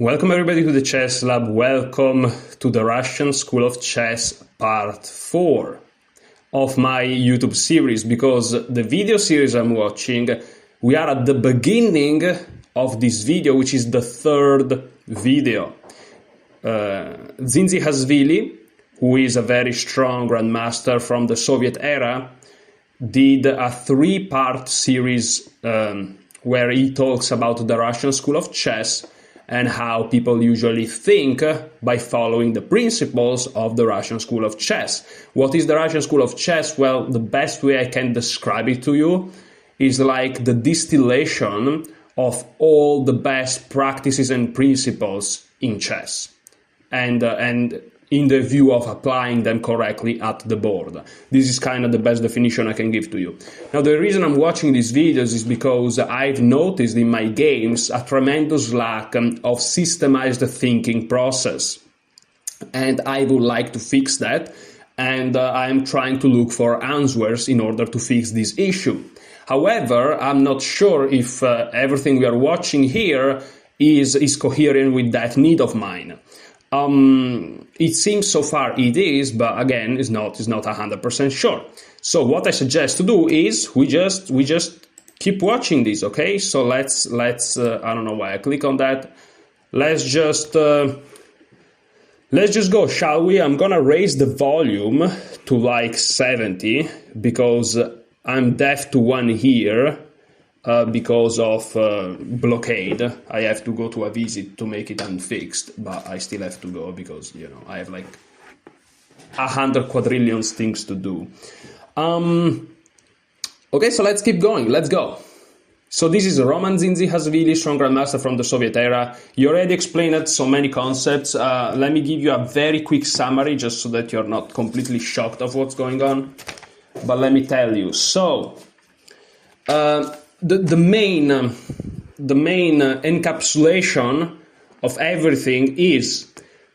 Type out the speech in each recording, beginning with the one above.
Welcome everybody to the Chess Lab. Welcome to the Russian School of Chess part 4 of my YouTube series, because the video series I'm watching, we are at the beginning of this video, which is the third video. Dzindzihashvili, who is a very strong grandmaster from the Soviet era, did a three-part series where he talks about the Russian School of Chess and how people usually think by following the principles of the Russian School of Chess. What is the Russian School of Chess? Well, the best way I can describe it to you is like the distillation of all the best practices and principles in chess, and in the view of applying them correctly at the board. This is kind of the best definition I can give to you. Now, the reason I'm watching these videos is because I've noticed in my games a tremendous lack of systemized thinking process. And I would like to fix that. And I'm trying to look for answers in order to fix this issue. However, I'm not sure if everything we are watching here is coherent with that need of mine. It seems so far it is, but again, it's not 100% sure. So what I suggest to do is we just keep watching this, okay? So let's I don't know why I click on that. Let's just go, shall we? I'm gonna raise the volume to like 70 because I'm deaf to one ear. Because of blockade. I have to go to a visit to make it unfixed, but I still have to go because, you know, I have like 100 quadrillion things to do. Okay, so let's keep going. Let's go. So this is Roman Dzindzihashvili, strong grandmaster from the Soviet era. You already explained so many concepts. Let me give you a very quick summary just so that you're not completely shocked of what's going on. But let me tell you. So, The main encapsulation of everything is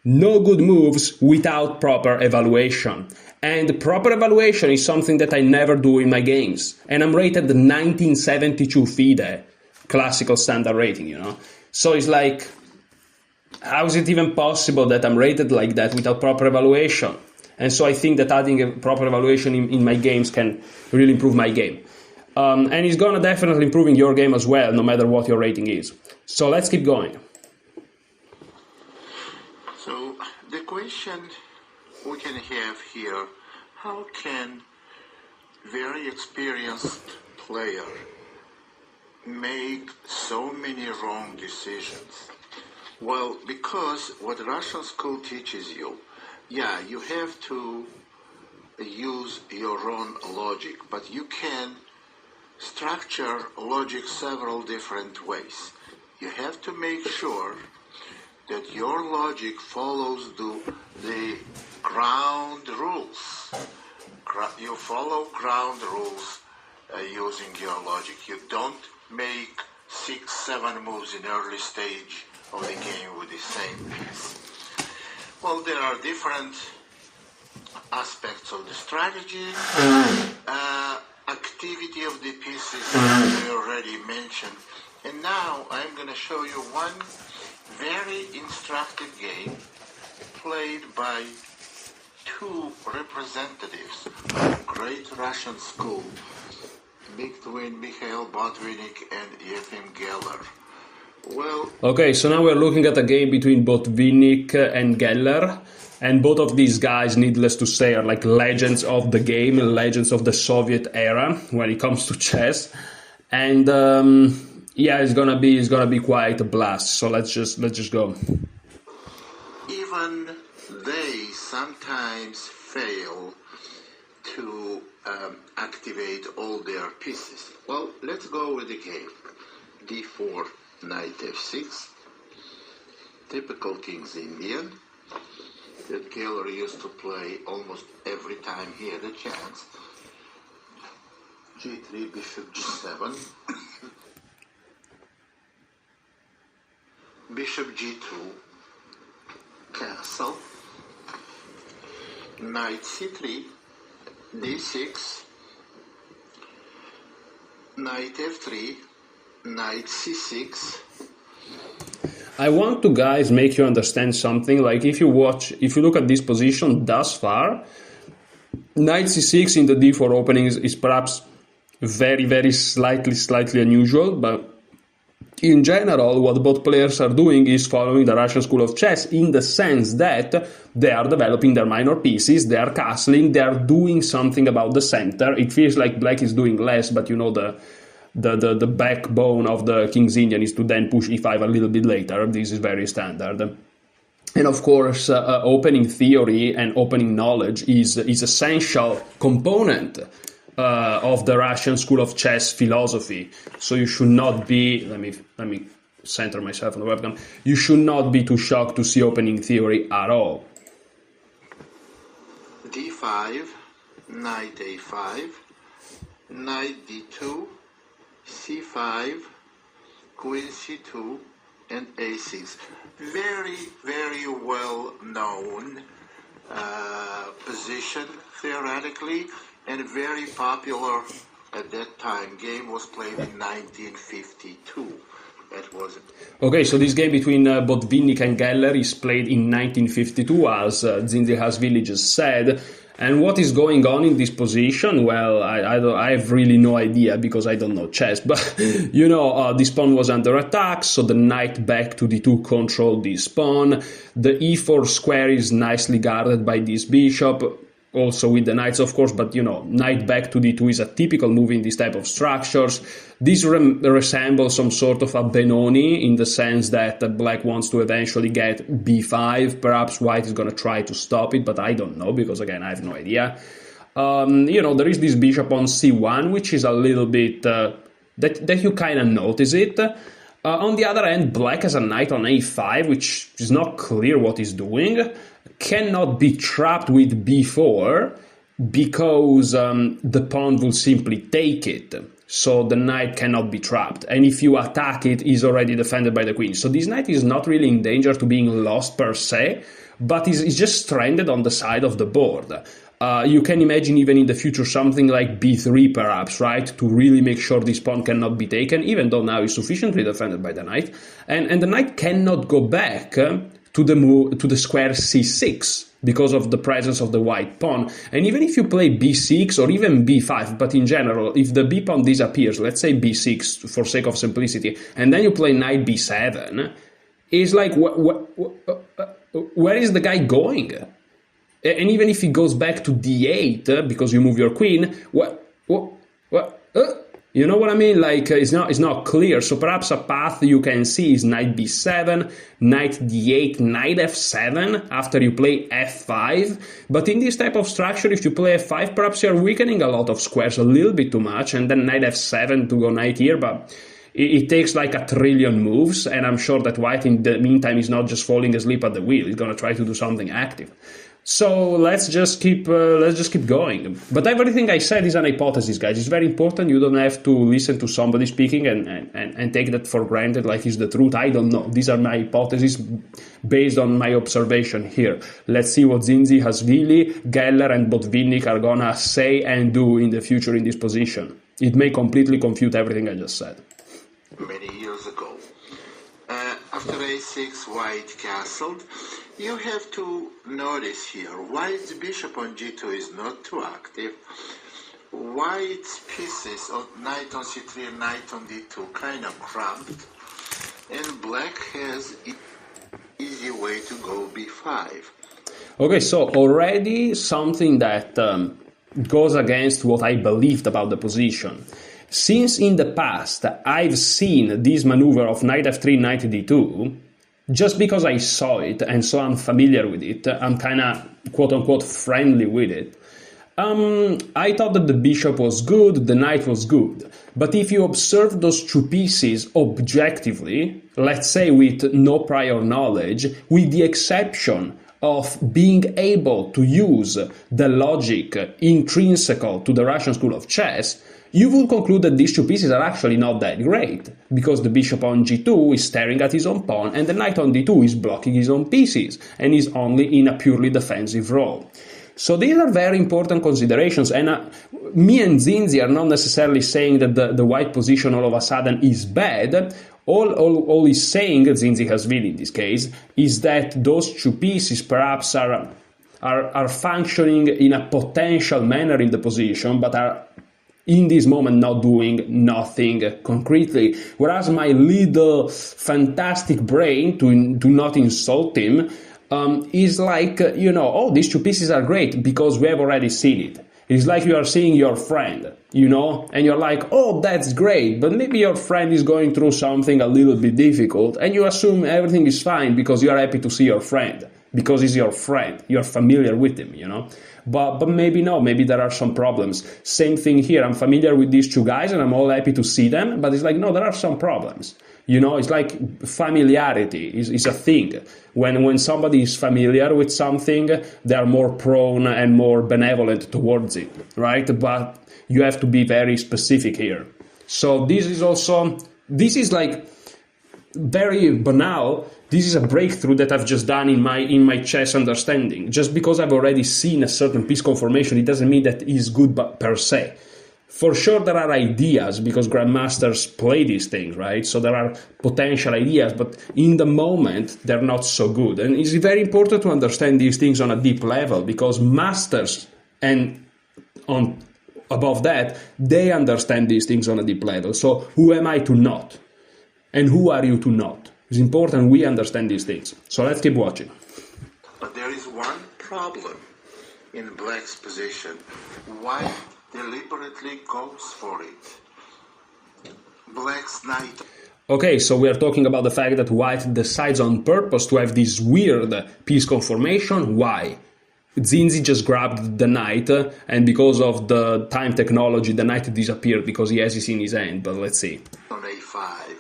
no good moves without proper evaluation. And proper evaluation is something that I never do in my games. And I'm rated 1972 FIDE, classical standard rating, you know. So it's like, how is it even possible that I'm rated like that without proper evaluation? And so I think that adding a proper evaluation in my games can really improve my game. And it's gonna definitely improving your game as well, no matter what your rating is. So let's keep going. So the question we can have here, how can very experienced player make so many wrong decisions? Well, because what Russian school teaches you, yeah, you have to use your own logic, but you can structure logic several different ways. You have to make sure that your logic follows the ground rules. You follow ground rules using your logic. You don't make 6-7 moves in early stage of the game with the same piece. Well, there are different aspects of the strategy. Activity of the pieces we already mentioned. And now I'm going to show you one very instructive game played by two representatives of great Russian school, between Mikhail Botvinnik and Yefim Geller. Well, okay, so now we're looking at a game between Botvinnik and Geller. And both of these guys, needless to say, are like legends of the game, legends of the Soviet era when it comes to chess. And yeah, it's gonna be quite a blast. So let's just go. Even they sometimes fail to activate all their pieces. Well, let's go with the game. D4, knight f6. Typical King's Indian that Geller used to play almost every time he had a chance. G3, bishop g7. Bishop g2, castle. Knight c3, d6. Knight f3, knight c6. I want to, guys, make you understand something. Like, if you look at this position thus far, knight c6 in the d4 opening is perhaps very, very slightly unusual, but in general, what both players are doing is following the Russian school of chess, in the sense that they are developing their minor pieces, they are castling, they are doing something about the center. It feels like black is doing less, but you know, the backbone of the King's Indian is to then push e5 a little bit later. This is very standard. And of course, opening theory and opening knowledge is essential component of the Russian school of chess philosophy. So you should not be, let me center myself on the webcam, you should not be too shocked to see opening theory at all. d5, knight a5, knight d2, c5, queen c2, and a6. Very, very well known position theoretically, and very popular at that time. Game was played in 1952. That was it. Okay, so this game between Botvinnik and Geller is played in 1952, as Dzindzihashvili just said. And what is going on in this position? Well, I have really no idea, because I don't know chess. But, you know, this pawn was under attack, so the knight back to d2 controlled this pawn. The e4 square is nicely guarded by this bishop, also with the knights, of course, but, you know, knight back to d2 is a typical move in this type of structures. This resembles some sort of a Benoni, in the sense that black wants to eventually get b5. Perhaps white is going to try to stop it, but I don't know, because, again, I have no idea. You know, there is this bishop on c1, which is a little bit, that you kind of notice it. On the other hand, black has a knight on a5, which is not clear what he's doing. Cannot be trapped with b4, because the pawn will simply take it. So the knight cannot be trapped. And if you attack it, is already defended by the queen. So this knight is not really in danger to being lost per se, but is just stranded on the side of the board. You can imagine even in the future something like b3 perhaps, right? To really make sure this pawn cannot be taken, even though now it's sufficiently defended by the knight. And the knight cannot go back to the square c6 because of the presence of the white pawn. And even if you play b6 or even b5, but in general, if the b pawn disappears, let's say b6 for sake of simplicity, and then you play knight b7, it's like, where is the guy going? And even if he goes back to d8, because you move your queen, you know what I mean? Like, it's not clear. So perhaps a path you can see is knight b7, knight d8, knight f7 after you play f5. But in this type of structure, if you play f5, perhaps you're weakening a lot of squares a little bit too much, and then knight f7 to go knight here, but it takes like a trillion moves, and I'm sure that white in the meantime is not just falling asleep at the wheel. He's going to try to do something active. So let's just keep going. But everything I said is an hypothesis, guys. It's very important. You don't have to listen to somebody speaking and take that for granted like it's the truth. I don't know. These are my hypotheses based on my observation here. Let's see what Dzindzihashvili, Geller, and Botvinnik are gonna say and do in the future in this position. It may completely confute everything I just said. Many years ago, after a6, white castled. You have to notice here, white's bishop on g2 is not too active. White's pieces of knight on c3 and knight on d2 kind of cramped. And black has an easy way to go b5. Okay, so already something that goes against what I believed about the position. Since in the past I've seen this maneuver of knight f3, knight d2, just because I saw it and so I'm familiar with it, I'm kind of quote-unquote friendly with it, I thought that the bishop was good, the knight was good. But if you observe those two pieces objectively, let's say with no prior knowledge, with the exception of being able to use the logic intrinsical to the Russian school of chess, you will conclude that these two pieces are actually not that great, because the bishop on g2 is staring at his own pawn, and the knight on d2 is blocking his own pieces, and is only in a purely defensive role. So these are very important considerations, and me and Zinzi are not necessarily saying that the white position all of a sudden is bad. All he's saying, Zinzi Hasvili in this case, is that those two pieces perhaps are functioning in a potential manner in the position, but are in this moment not doing nothing concretely. Whereas my little fantastic brain, to not insult him, is like, oh, these two pieces are great because we have already seen it. It's like you are seeing your friend, and you're like, oh, that's great, but maybe your friend is going through something a little bit difficult, and you assume everything is fine because you are happy to see your friend, because he's your friend, you're familiar with him, But maybe no, maybe there are some problems. Same thing here, I'm familiar with these two guys and I'm all happy to see them, but it's like, no, there are some problems. It's like familiarity is a thing. When somebody is familiar with something, they are more prone and more benevolent towards it, right? But you have to be very specific here. So this is like very banal. This is a breakthrough that I've just done in my chess understanding. Just because I've already seen a certain piece conformation, it doesn't mean that it's good per se. For sure, there are ideas because grandmasters play these things, right? So there are potential ideas, but in the moment, they're not so good. And it's very important to understand these things on a deep level because masters and above that, they understand these things on a deep level. So who am I to not? And who are you to not? It's important we understand these things. So let's keep watching. But there is one problem in Black's position. White deliberately goes for it. Black's knight. Okay, so we are talking about the fact that White decides on purpose to have this weird piece conformation. Why? Zinzi just grabbed the knight, and because of the time technology, the knight disappeared because he has it in his hand. But let's see. On a5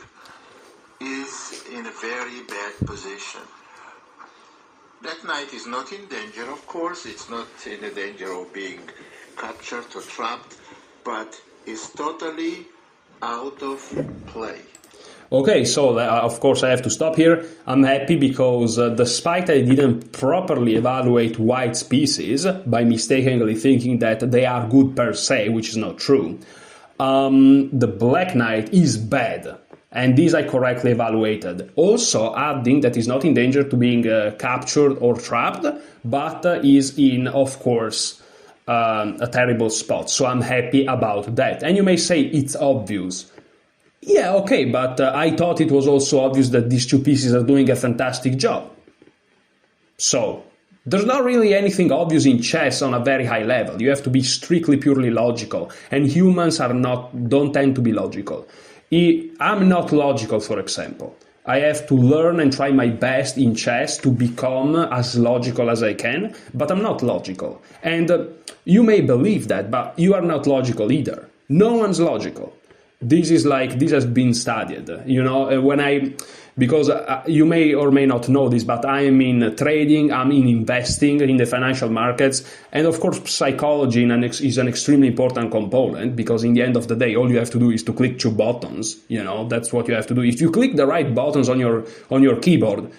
is in a very bad position. That knight is not in danger, of course. It's not in the danger of being captured or trapped, but is totally out of play. Okay, so of course I have to stop here. I'm happy because despite I didn't properly evaluate White's pieces by mistakenly thinking that they are good per se, which is not true, the Black Knight is bad. And this I correctly evaluated. Also adding that he's not in danger to being captured or trapped, but is in, of course, a terrible spot. So I'm happy about that. And you may say it's obvious. Yeah, okay, but I thought it was also obvious that these two pieces are doing a fantastic job. So there's not really anything obvious in chess on a very high level. You have to be strictly purely logical. And humans don't tend to be logical. I'm not logical, for example. I have to learn and try my best in chess to become as logical as I can, but I'm not logical. And you may believe that, but you are not logical either. No one's logical. This has been studied, because you may or may not know this, but I am in trading, I'm in investing in the financial markets, and of course psychology is an extremely important component, because in the end of the day, all you have to do is to click two buttons, that's what you have to do. If you click the right buttons on your keyboard,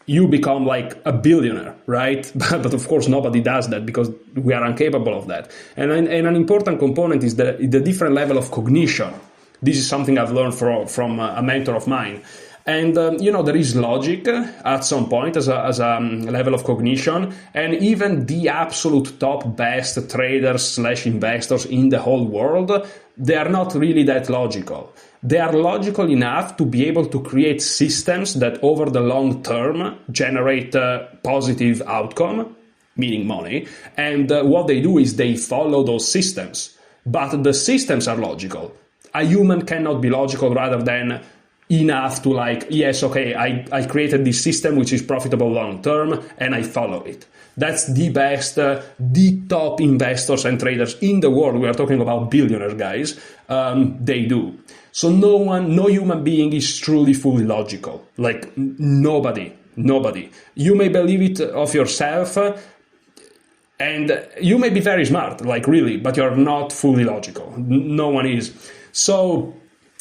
you become like a billionaire, right? But of course nobody does that because we are incapable of that. And an important component is the different level of cognition. This is something I've learned from a mentor of mine. And, there is logic at some point as a level of cognition. And even the absolute top best traders / investors in the whole world, they are not really that logical. They are logical enough to be able to create systems that over the long term generate a positive outcome, meaning money. And what they do is they follow those systems. But the systems are logical. A human cannot be logical rather than enough to yes, okay, I created this system which is profitable long term and I follow it. That's the best, the top investors and traders in the world. We are talking about billionaires, guys. They do. So no human being is truly fully logical. Nobody. You may believe it of yourself, and you may be very smart, really, but you're not fully logical. No one is. So,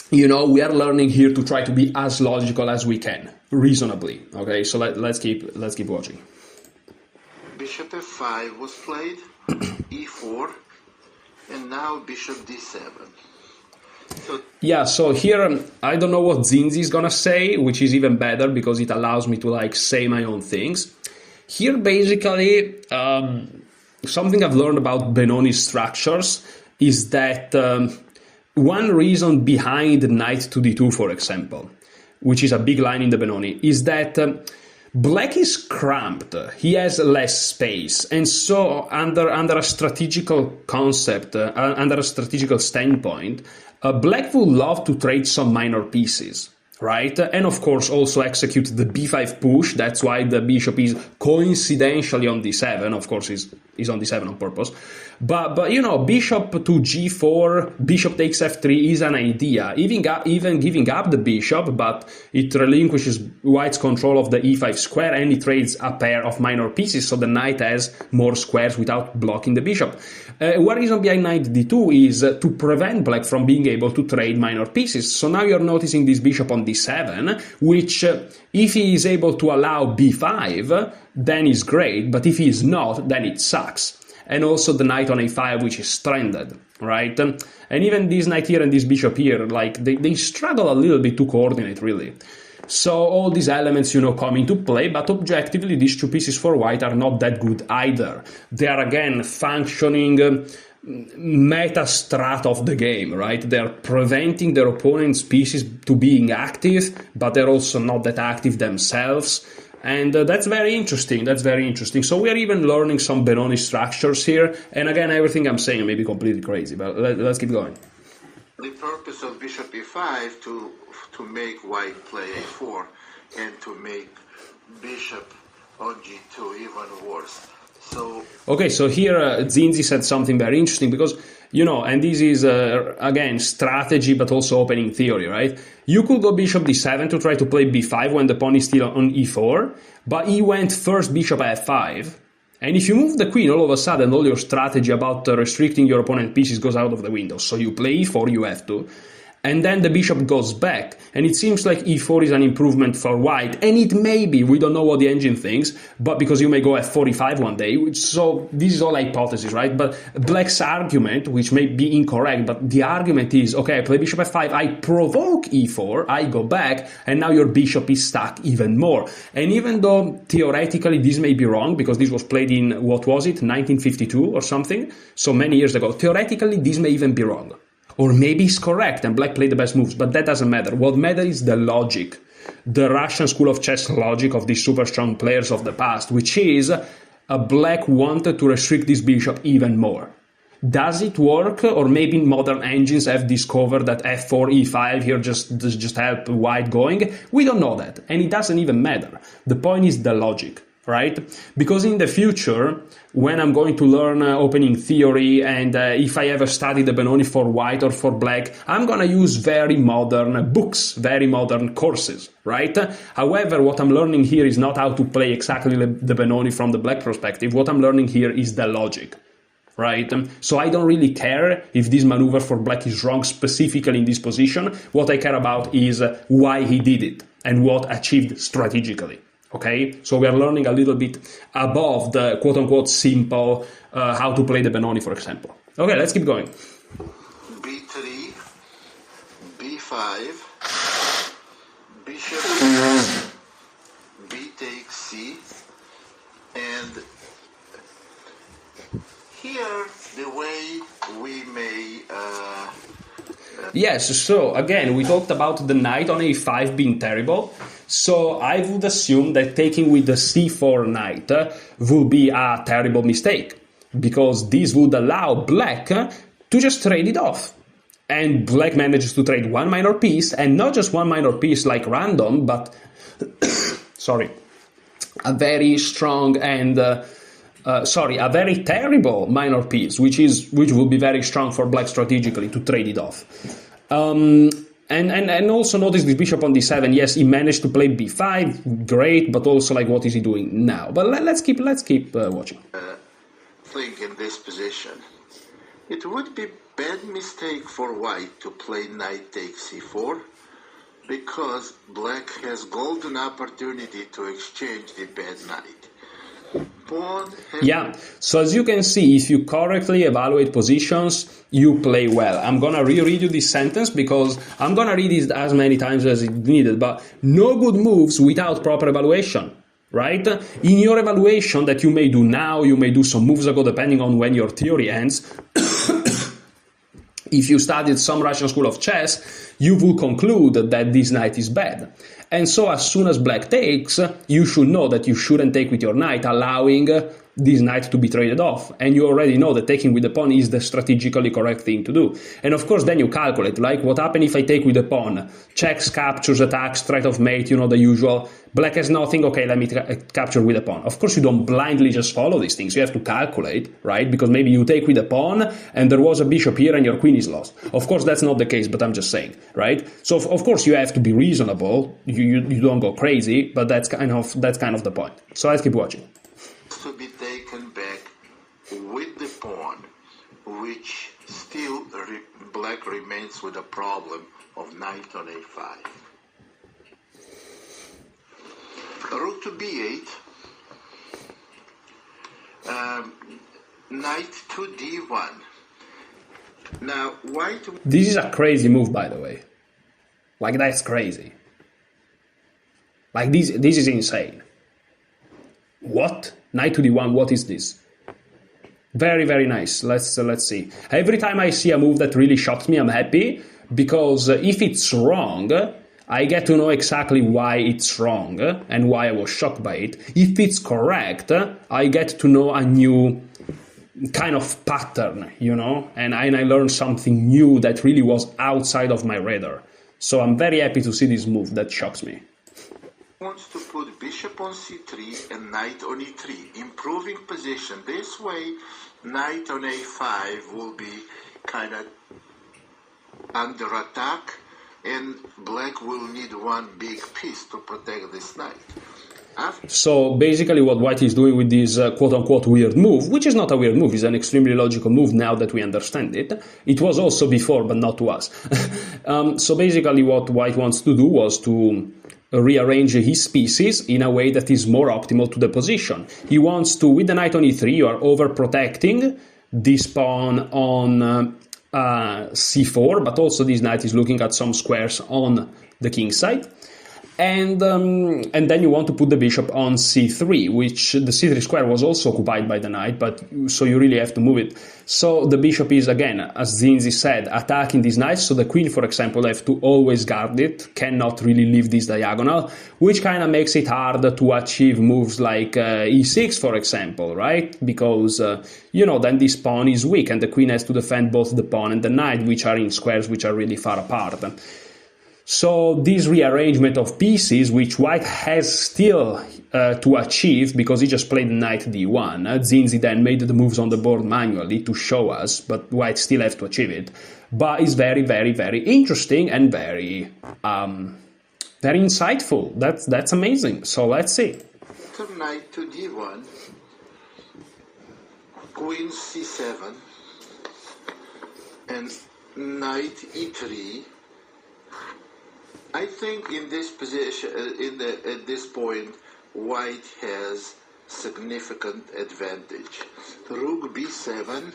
we are learning here to try to be as logical as we can, reasonably. Okay, so let's keep watching. Bishop f5 was played, e4, and now bishop d7. Yeah, so here I don't know what Zinzi is gonna say, which is even better because it allows me to like say my own things. Here, basically, something I've learned about Benoni structures is that one reason behind knight to d2, for example, which is a big line in the Benoni, is that Black is cramped, he has less space, and so under a strategical concept, under a strategical standpoint, Black would love to trade some minor pieces, right? And of course also execute the b5 push. That's why the bishop is coincidentally on d7. Of course is on d7 on purpose. But you know, bishop to g4, bishop takes f3 is an idea. Even giving up the bishop, but it relinquishes white's control of the e5 square and it trades a pair of minor pieces, so the knight has more squares without blocking the bishop. One reason behind knight d2 is to prevent black from being able to trade minor pieces. So now you're noticing this bishop on d7, which if he is able to allow b5, then is great, but if he is not, then it sucks. And also the knight on a5, which is stranded, right? And even this knight here and this bishop here, like, they struggle a little bit to coordinate, really. So all these elements, you know, come into play, but objectively these two pieces for white are not that good either. They are, again, functioning meta strat of the game, right? They're preventing their opponent's pieces to being active, but they're also not that active themselves. And that's very interesting. That's very interesting. So we are even learning some Benoni structures here. And again, everything I'm saying may be completely crazy, but let's keep going. The purpose of bishop e5 to make white play a4 and to make bishop on g2 even worse. So okay, so here Zinzi said something very interesting because, you know, and this is, again, strategy, but also opening theory, right? You could go bishop d7 to try to play b5 when the pawn is still on e4, but he went first bishop f5. And if you move the queen, all of a sudden, all your strategy about restricting your opponent's pieces goes out of the window. So you play e4, you have to. And then the bishop goes back, and it seems like e4 is an improvement for white, and it may be, we don't know what the engine thinks, but because you may go f45 one day, so this is all hypothesis, right? But black's argument, which may be incorrect, but the argument is, okay, I play bishop f5, I provoke e4, I go back, and now your bishop is stuck even more. And even though theoretically this may be wrong, because this was played in, what was it, 1952 or something, so many years ago, theoretically this may even be wrong. Or maybe it's correct and black played the best moves, but that doesn't matter. What matters is the logic, the Russian school of chess logic of these super strong players of the past, which is black wanted to restrict this bishop even more. Does it work? Or maybe modern engines have discovered that f4, e5 here just help white going? We don't know that, and it doesn't even matter. The point is the logic. Right? Because in the future, when I'm going to learn opening theory, and if I ever study the Benoni for white or for black, I'm going to use very modern books, very modern courses, right? However, what I'm learning here is not how to play exactly the Benoni from the black perspective. What I'm learning here is the logic, right? So I don't really care if this maneuver for black is wrong specifically in this position. What I care about is why he did it and what achieved strategically. Okay, so we are learning a little bit above the quote-unquote simple how to play the Benoni, for example. Okay, let's keep going. b3, b5, bishop, b takes c, and here the way we may... Yes, so again, we talked about the knight on a5 being terrible. So I would assume that taking with the c4 knight would be a terrible mistake, because this would allow black to just trade it off. And black manages to trade one minor piece, and not just one minor piece like random, but sorry, a very strong and a very terrible minor piece, which will be very strong for black strategically to trade it off. And also notice this bishop on d7. Yes, he managed to play b5, great, but also like what is he doing now? But let's keep watching. Think in this position, it would be bad mistake for white to play knight takes c4, because black has golden opportunity to exchange the bad knight. pawn has... Yeah, so as you can see, if you correctly evaluate positions, you play well. I'm gonna reread you this sentence because I'm gonna read it as many times as it needed, but no good moves without proper evaluation, right? In your evaluation that you may do now, you may do some moves ago, depending on when your theory ends. If you studied some Russian school of chess, you will conclude that this knight is bad. And so as soon as black takes, you should know that you shouldn't take with your knight, allowing this knight to be traded off. And you already know that taking with the pawn is the strategically correct thing to do. And of course, then you calculate, like, what happens if I take with the pawn? Checks, captures, attacks, threat of mate, you know, the usual. Black has nothing, okay, let me capture with the pawn. Of course, you don't blindly just follow these things. You have to calculate, right? Because maybe you take with the pawn and there was a bishop here and your queen is lost. Of course, that's not the case, but I'm just saying, right? So, of course, you have to be reasonable. You don't go crazy, but that's kind of the point. So let's keep watching. To be taken back with the pawn, which still black remains with a problem of knight on a5. Rook to b8, knight to d1. Now, white... This is a crazy move, by the way. Like, that's crazy. Like, this is insane. What? Knight to d1, what is this? Very, very nice. Let's see. Every time I see a move that really shocks me, I'm happy, because if it's wrong, I get to know exactly why it's wrong and why I was shocked by it. If it's correct, I get to know a new kind of pattern, you know, and I learned something new that really was outside of my radar. So I'm very happy to see this move that shocks me. Wants to put bishop on c3 and knight on e3, improving position. This way, knight on a5 will be kind of under attack, and black will need one big piece to protect this knight. So basically what white is doing with this quote-unquote weird move, which is not a weird move, is an extremely logical move now that we understand it. It was also before, but not to us. So basically what white wants to do was to rearrange his pieces in a way that is more optimal to the position. He wants to, with the knight on e3, you are overprotecting this pawn on c4, but also this knight is looking at some squares on the king side. And then you want to put the bishop on c3, which the c3 square was also occupied by the knight, but so you really have to move it. So the bishop is, again, as Zinzi said, attacking these knights. So the queen, for example, have to always guard it, cannot really leave this diagonal, which kind of makes it hard to achieve moves like e6, for example, right? Because, you know, then this pawn is weak and the queen has to defend both the pawn and the knight, which are in squares which are really far apart. So this rearrangement of pieces, which white has still to achieve, because he just played knight d1, Zinzi then made the moves on the board manually to show us, but white still has to achieve it. But it's very, very, very interesting and very, very insightful. That's amazing. So let's see. Knight to d1, queen c7, and knight e3. I think in this position, at this point, white has significant advantage. Rook b7,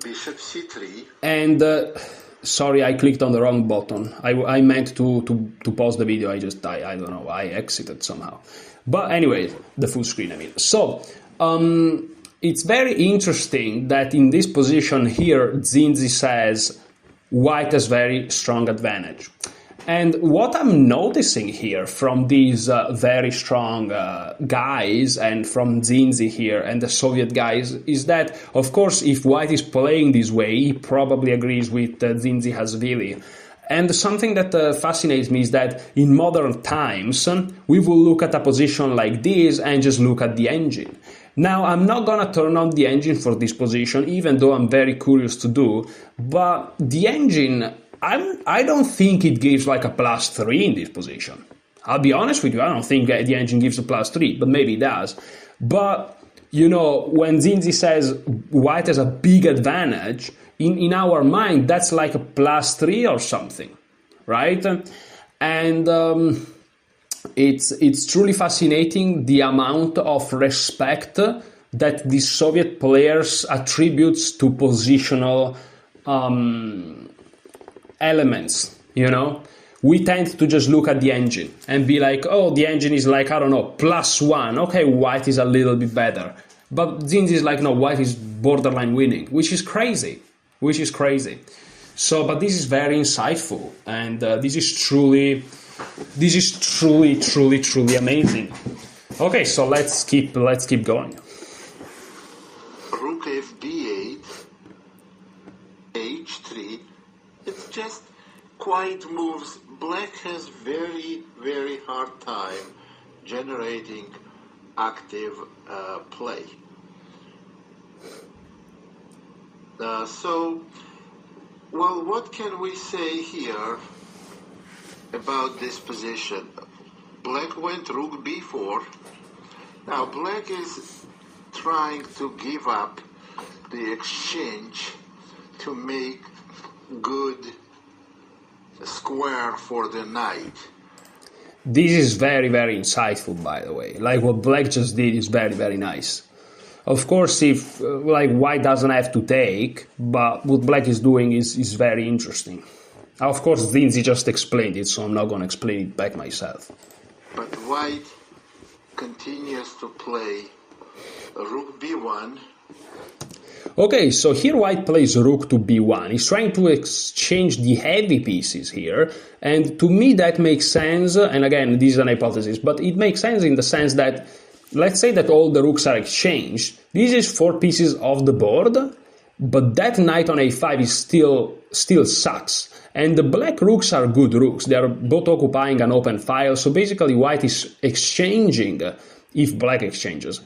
bishop c3. And sorry, I clicked on the wrong button. I meant to pause the video. I don't know. I exited somehow. But anyway, the full screen, I mean. So it's very interesting that in this position here, Zinzi says white has very strong advantage. And what I'm noticing here from these very strong guys and from Zinzi here and the Soviet guys is that, of course, if white is playing this way, he probably agrees with Zinzi Hasvili. And something that fascinates me is that in modern times, we will look at a position like this and just look at the engine. Now, I'm not going to turn on the engine for this position, even though I'm very curious to do, but the engine, I don't think it gives like a +3 in this position. I'll be honest with you, I don't think the engine gives a +3, but maybe it does. But, you know, when Zinzi says white has a big advantage, in our mind, that's like a +3 or something, right? And it's truly fascinating the amount of respect that the Soviet players attributes to positional elements, you know? We tend to just look at the engine and be like, oh, the engine is like, I don't know, +1. Okay, white is a little bit better. But Zinzi is like, no, white is borderline winning, which is crazy. So, but this is very insightful, and this is truly amazing. Okay, so let's keep going. Rook f b8, h3. It's just quiet moves. Black has very, very hard time generating active play. Well, what can we say here about this position? Black went rook b4. Now black is trying to give up the exchange to make good square for the knight. This is very, very insightful, by the way. Like what black just did is very, very nice. Of course, if like white doesn't have to take, but what black is doing is very interesting. Of course, Zinzi just explained it, so I'm not going to explain it back myself. But white continues to play rook b1. Okay, so here white plays rook to b1. He's trying to exchange the heavy pieces here, and to me that makes sense. And again, this is an hypothesis, but it makes sense in the sense that, let's say that all the rooks are exchanged. This is 4 pieces of the board, but that knight on a5 is still sucks. And the black rooks are good rooks. They are both occupying an open file, so basically white is exchanging, if black exchanges.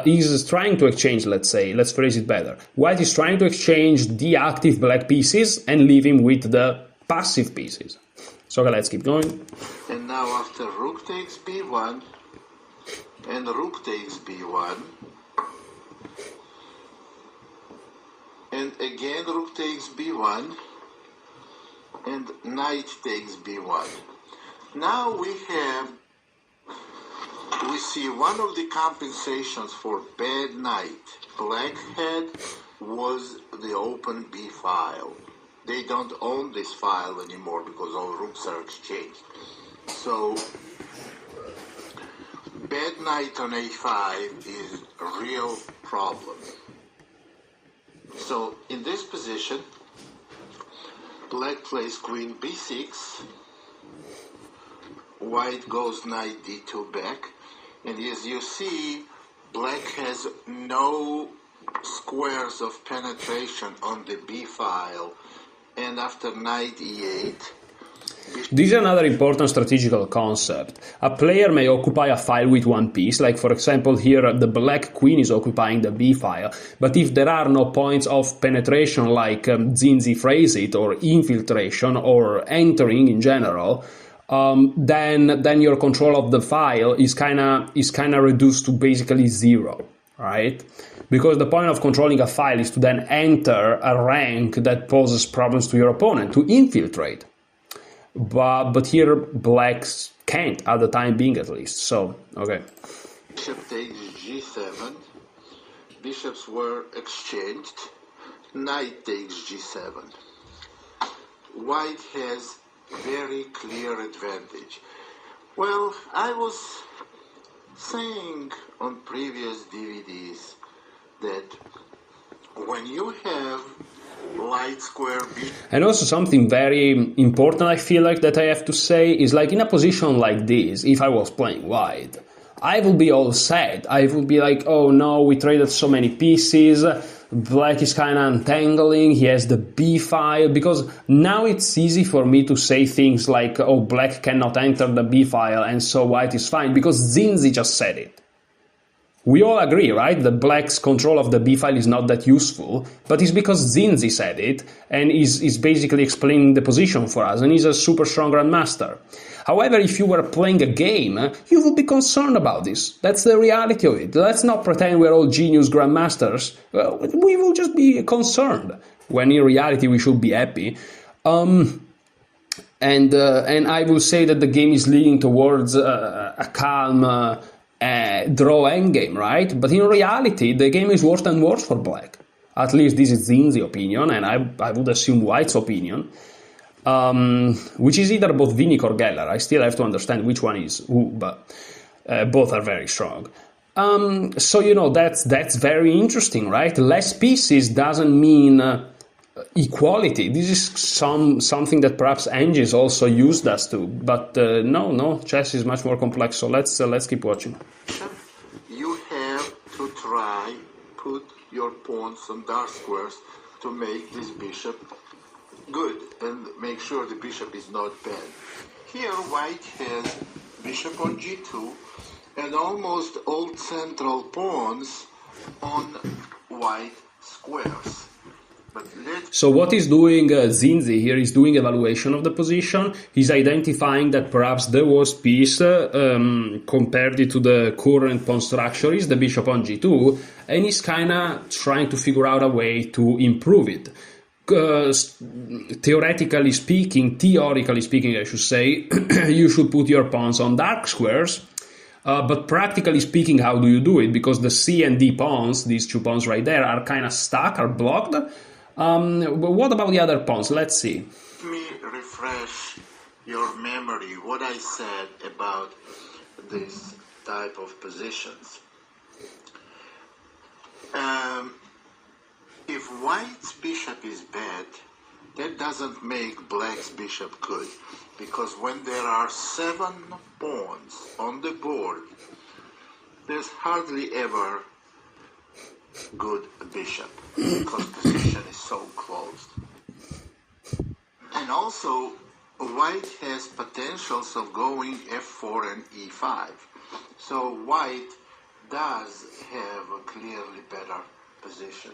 He's trying to exchange, let's phrase it better. White is trying to exchange the active black pieces and leave him with the passive pieces. So okay, let's keep going. And now after rook takes b1 and rook takes b1, and again rook takes b1 and knight takes b1. Now we see one of the compensations for bad knight black had was the open b file. They don't own this file anymore because all rooks are exchanged. So bad knight on a5 is a real problem. So in this position, black plays queen b6, white goes knight d2 back, and as you see, black has no squares of penetration on the b file, and after knight e8. This is another important strategical concept. A player may occupy a file with one piece, like for example here the black queen is occupying the b file, but if there are no points of penetration like Zinzi phrase it, or infiltration, or entering in general, then your control of the file is kinda reduced to basically 0, right? Because the point of controlling a file is to then enter a rank that poses problems to your opponent, to infiltrate. But here blacks can't, at the time being at least. So, okay. Bishop takes g7. Bishops were exchanged. Knight takes g7. White has very clear advantage. Well, I was saying on previous DVDs that when you have light square b. And also something very important I feel like that I have to say is, like, in a position like this, if I was playing white, I would be all sad. I would be like, oh no, we traded so many pieces, black is kind of untangling, he has the b file, because now it's easy for me to say things like, oh, black cannot enter the b file and so white is fine, because Zinzi just said it. We all agree, right, that black's control of the b file is not that useful, but it's because Zinzi said it, and is basically explaining the position for us, and he's a super strong grandmaster. However, if you were playing a game, you would be concerned about this. That's the reality of it. Let's not pretend we're all genius grandmasters. Well, we will just be concerned, when in reality we should be happy. and I will say that the game is leaning towards a calm draw endgame, right? But in reality, the game is worse and worse for black. At least this is Zinzi's opinion, and I would assume White's opinion, which is either both Vinnik or Geller. I still have to understand which one is who, but both are very strong. So, you know, that's very interesting, right? Less pieces doesn't mean equality. This is something that perhaps Engis also used us to, but no, chess is much more complex. So let's keep watching. You have to try put your pawns on dark squares to make this bishop good and make sure the bishop is not bad. Here White has bishop on g2 and almost all central pawns on white squares. So what is doing Zinzi here is doing evaluation of the position. He's identifying that perhaps the worst piece compared to the current pawn structure is the bishop on g2, and he's kind of trying to figure out a way to improve it. Theoretically speaking, I should say, you should put your pawns on dark squares. But practically speaking, how do you do it? Because the C and D pawns, these two pawns right there, are kind of stuck, are blocked. But what about the other pawns? Let's see. Let me refresh your memory, what I said about this type of positions. If White's bishop is bad, that doesn't make Black's bishop good. Because when there are 7 pawns on the board, there's hardly ever good bishop because position is so closed. And also, White has potentials of going f4 and e5. So White does have a clearly better position.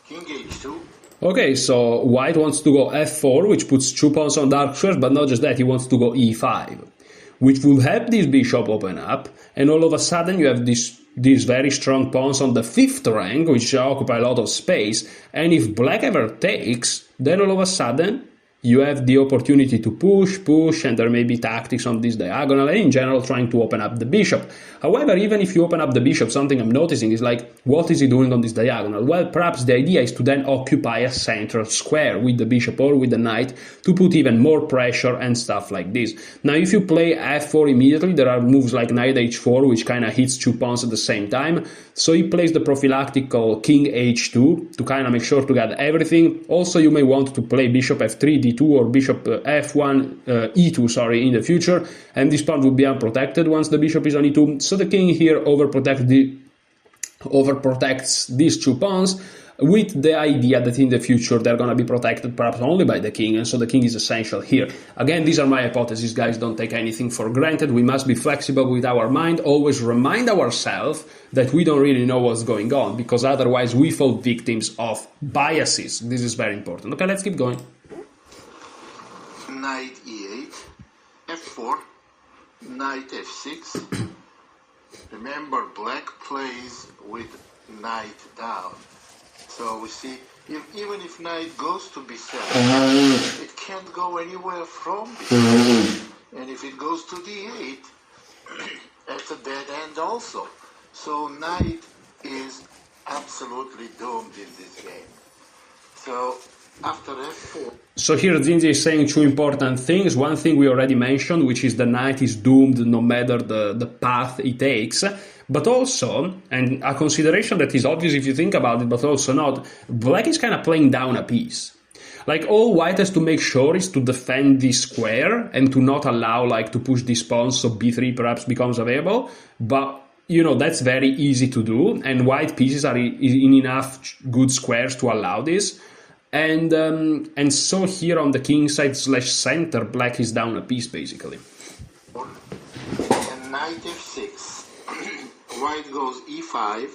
King h2. Okay, so White wants to go f4, which puts 2 pawns on dark squares, but not just that, he wants to go e5, which will help this bishop open up, and all of a sudden you have these very strong pawns on the 5th rank, which occupy a lot of space, and if Black ever takes, then all of a sudden you have the opportunity to push, and there may be tactics on this diagonal, and in general trying to open up the bishop. However, even if you open up the bishop, something I'm noticing is like, what is he doing on this diagonal? Well, perhaps the idea is to then occupy a central square with the bishop or with the knight to put even more pressure and stuff like this. Now, if you play f4 immediately, there are moves like knight h4, which kind of hits 2 pawns at the same time. So he plays the prophylactical king h2 to kind of make sure to get everything. Also, you may want to play bishop f3, d2, or bishop f1, e2, in the future, and this pawn would be unprotected once the bishop is on e2. So the king here overprotects these 2 pawns with the idea that in the future they're going to be protected perhaps only by the king, and so the king is essential here. Again, these are my hypotheses, guys, don't take anything for granted. We must be flexible with our mind, always remind ourselves that we don't really know what's going on, because otherwise we fall victims of biases. This is very important. Okay, let's keep going. Knight e8, f4, knight f6. Remember, Black plays with knight down. So we see, even if knight goes to b7, it can't go anywhere from b7. And if it goes to d8, that's a dead end also. So knight is absolutely doomed in this game. So after f4. So here Zinzi is saying 2 important things. One thing we already mentioned, which is the knight is doomed no matter the path he takes. But also, and a consideration that is obvious if you think about it, but also not, Black is kind of playing down a piece. Like, all White has to make sure is to defend this square and to not allow, like, to push this pawn so b3 perhaps becomes available. But, you know, that's very easy to do, and White pieces are in enough good squares to allow this. And so here on the king side / center, Black is down a piece, basically. And knight f6. White goes e5,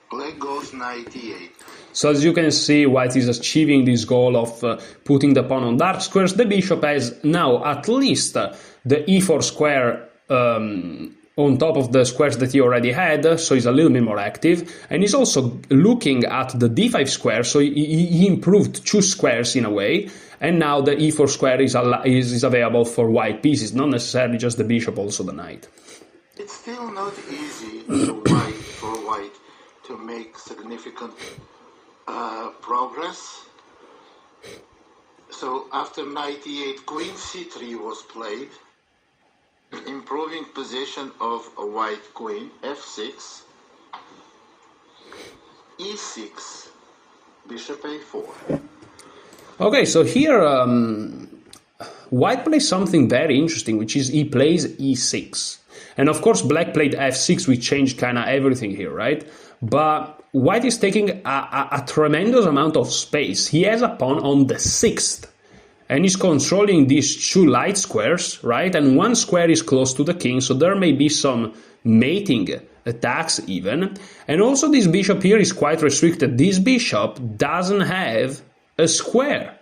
Black goes knight e8. So as you can see, White is achieving this goal of putting the pawn on dark squares. The bishop has now at least the e4 square on top of the squares that he already had, so he's a little bit more active. And he's also looking at the d5 square, so he improved 2 squares in a way. And now the e4 square is available for white pieces, not necessarily just the bishop, also the knight. It's still not easy for white to make significant progress. So after knight e8, queen c3 was played, improving position of a white queen, f6, e6, bishop a4. Okay, so here white plays something very interesting, which is he plays e6. And of course, black played f6, which changed kind of everything here, right? But white is taking a tremendous amount of space. He has a pawn on the 6th, and he's controlling these two light squares, right? And one square is close to the king, so there may be some mating attacks even. And also this bishop here is quite restricted. This bishop doesn't have a square.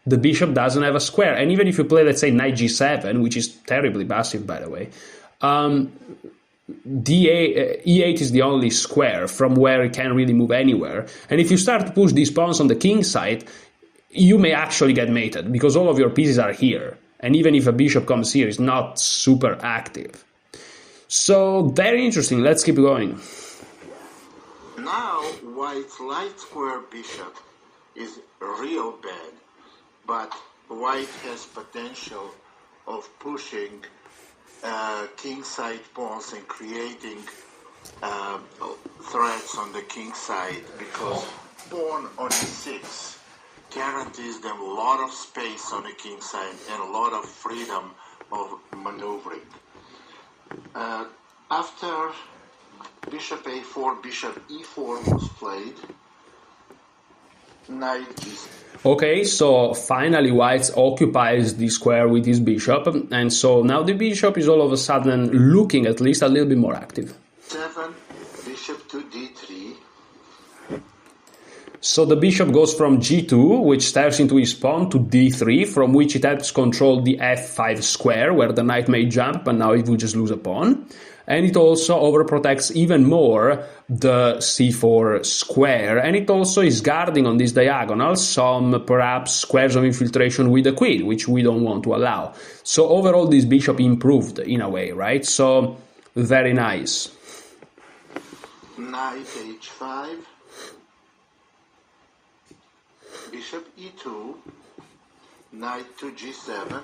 The bishop doesn't have a square. And even if you play, let's say, knight g7, which is terribly passive, by the way, e8 is the only square from where it can really move anywhere. And if you start to push these pawns on the king side, you may actually get mated, because all of your pieces are here. And even if a bishop comes here, it's not super active. So, very interesting. Let's keep going. Now, white's light square bishop is real bad, but white has potential of pushing king side pawns and creating threats on the king side, because pawn on e6 guarantees them a lot of space on the king side and a lot of freedom of maneuvering. After bishop a4, bishop e4 was played, knight g7. Okay, so finally white occupies the square with his bishop, and so now the bishop is all of a sudden looking at least a little bit more active. 7, bishop to d3. So the bishop goes from g2, which steps into his pawn, to d3, from which it helps control the f5 square, where the knight may jump, but now it will just lose a pawn. And it also overprotects even more the c4 square, and it also is guarding on this diagonal some perhaps squares of infiltration with the queen, which we don't want to allow. So overall this bishop improved in a way, right? So very nice. Knight h5, bishop e2, knight to g7.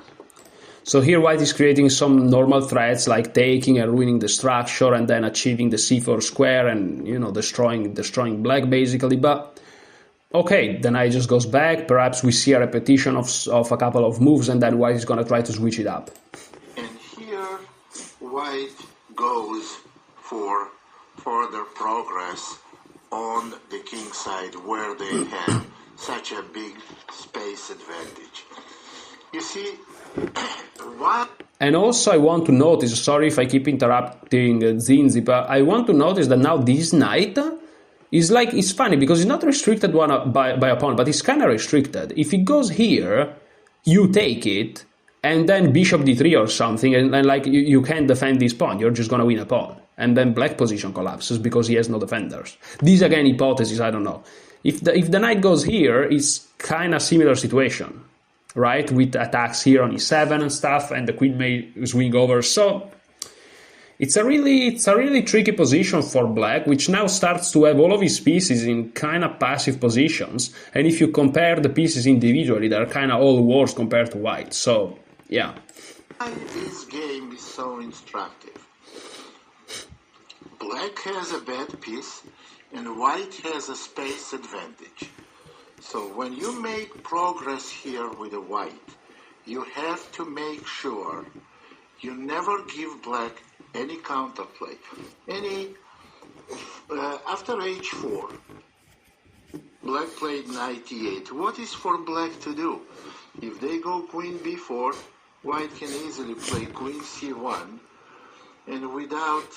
So here white is creating some normal threats like taking and ruining the structure and then achieving the c4 square and, you know, destroying black basically. But okay, the knight just goes back. Perhaps we see a repetition of a couple of moves and then white is going to try to switch it up. And here white goes for further progress on the king side where they have such a big space advantage. You see, what? And also I want to notice, sorry if I keep interrupting Zinzi, but I want to notice that now this knight is like, it's funny because it's not restricted by a pawn, but it's kind of restricted. If it goes here, you take it, and then bishop d3 or something, and like you can't defend this pawn, you're just going to win a pawn. And then black position collapses because he has no defenders. This again, hypothesis, I don't know. If the knight goes here, it's kind of similar situation, right? With attacks here on e7 and stuff, and the queen may swing over. So it's a really tricky position for black, which now starts to have all of his pieces in kind of passive positions. And if you compare the pieces individually, they're kind of all worse compared to white. So yeah. This game is so instructive. Black has a bad piece, and white has a space advantage. So when you make progress here with a white, you have to make sure you never give black any counterplay. After h4, black played knight e8. What is for black to do? If they go queen b4, white can easily play queen c1, and without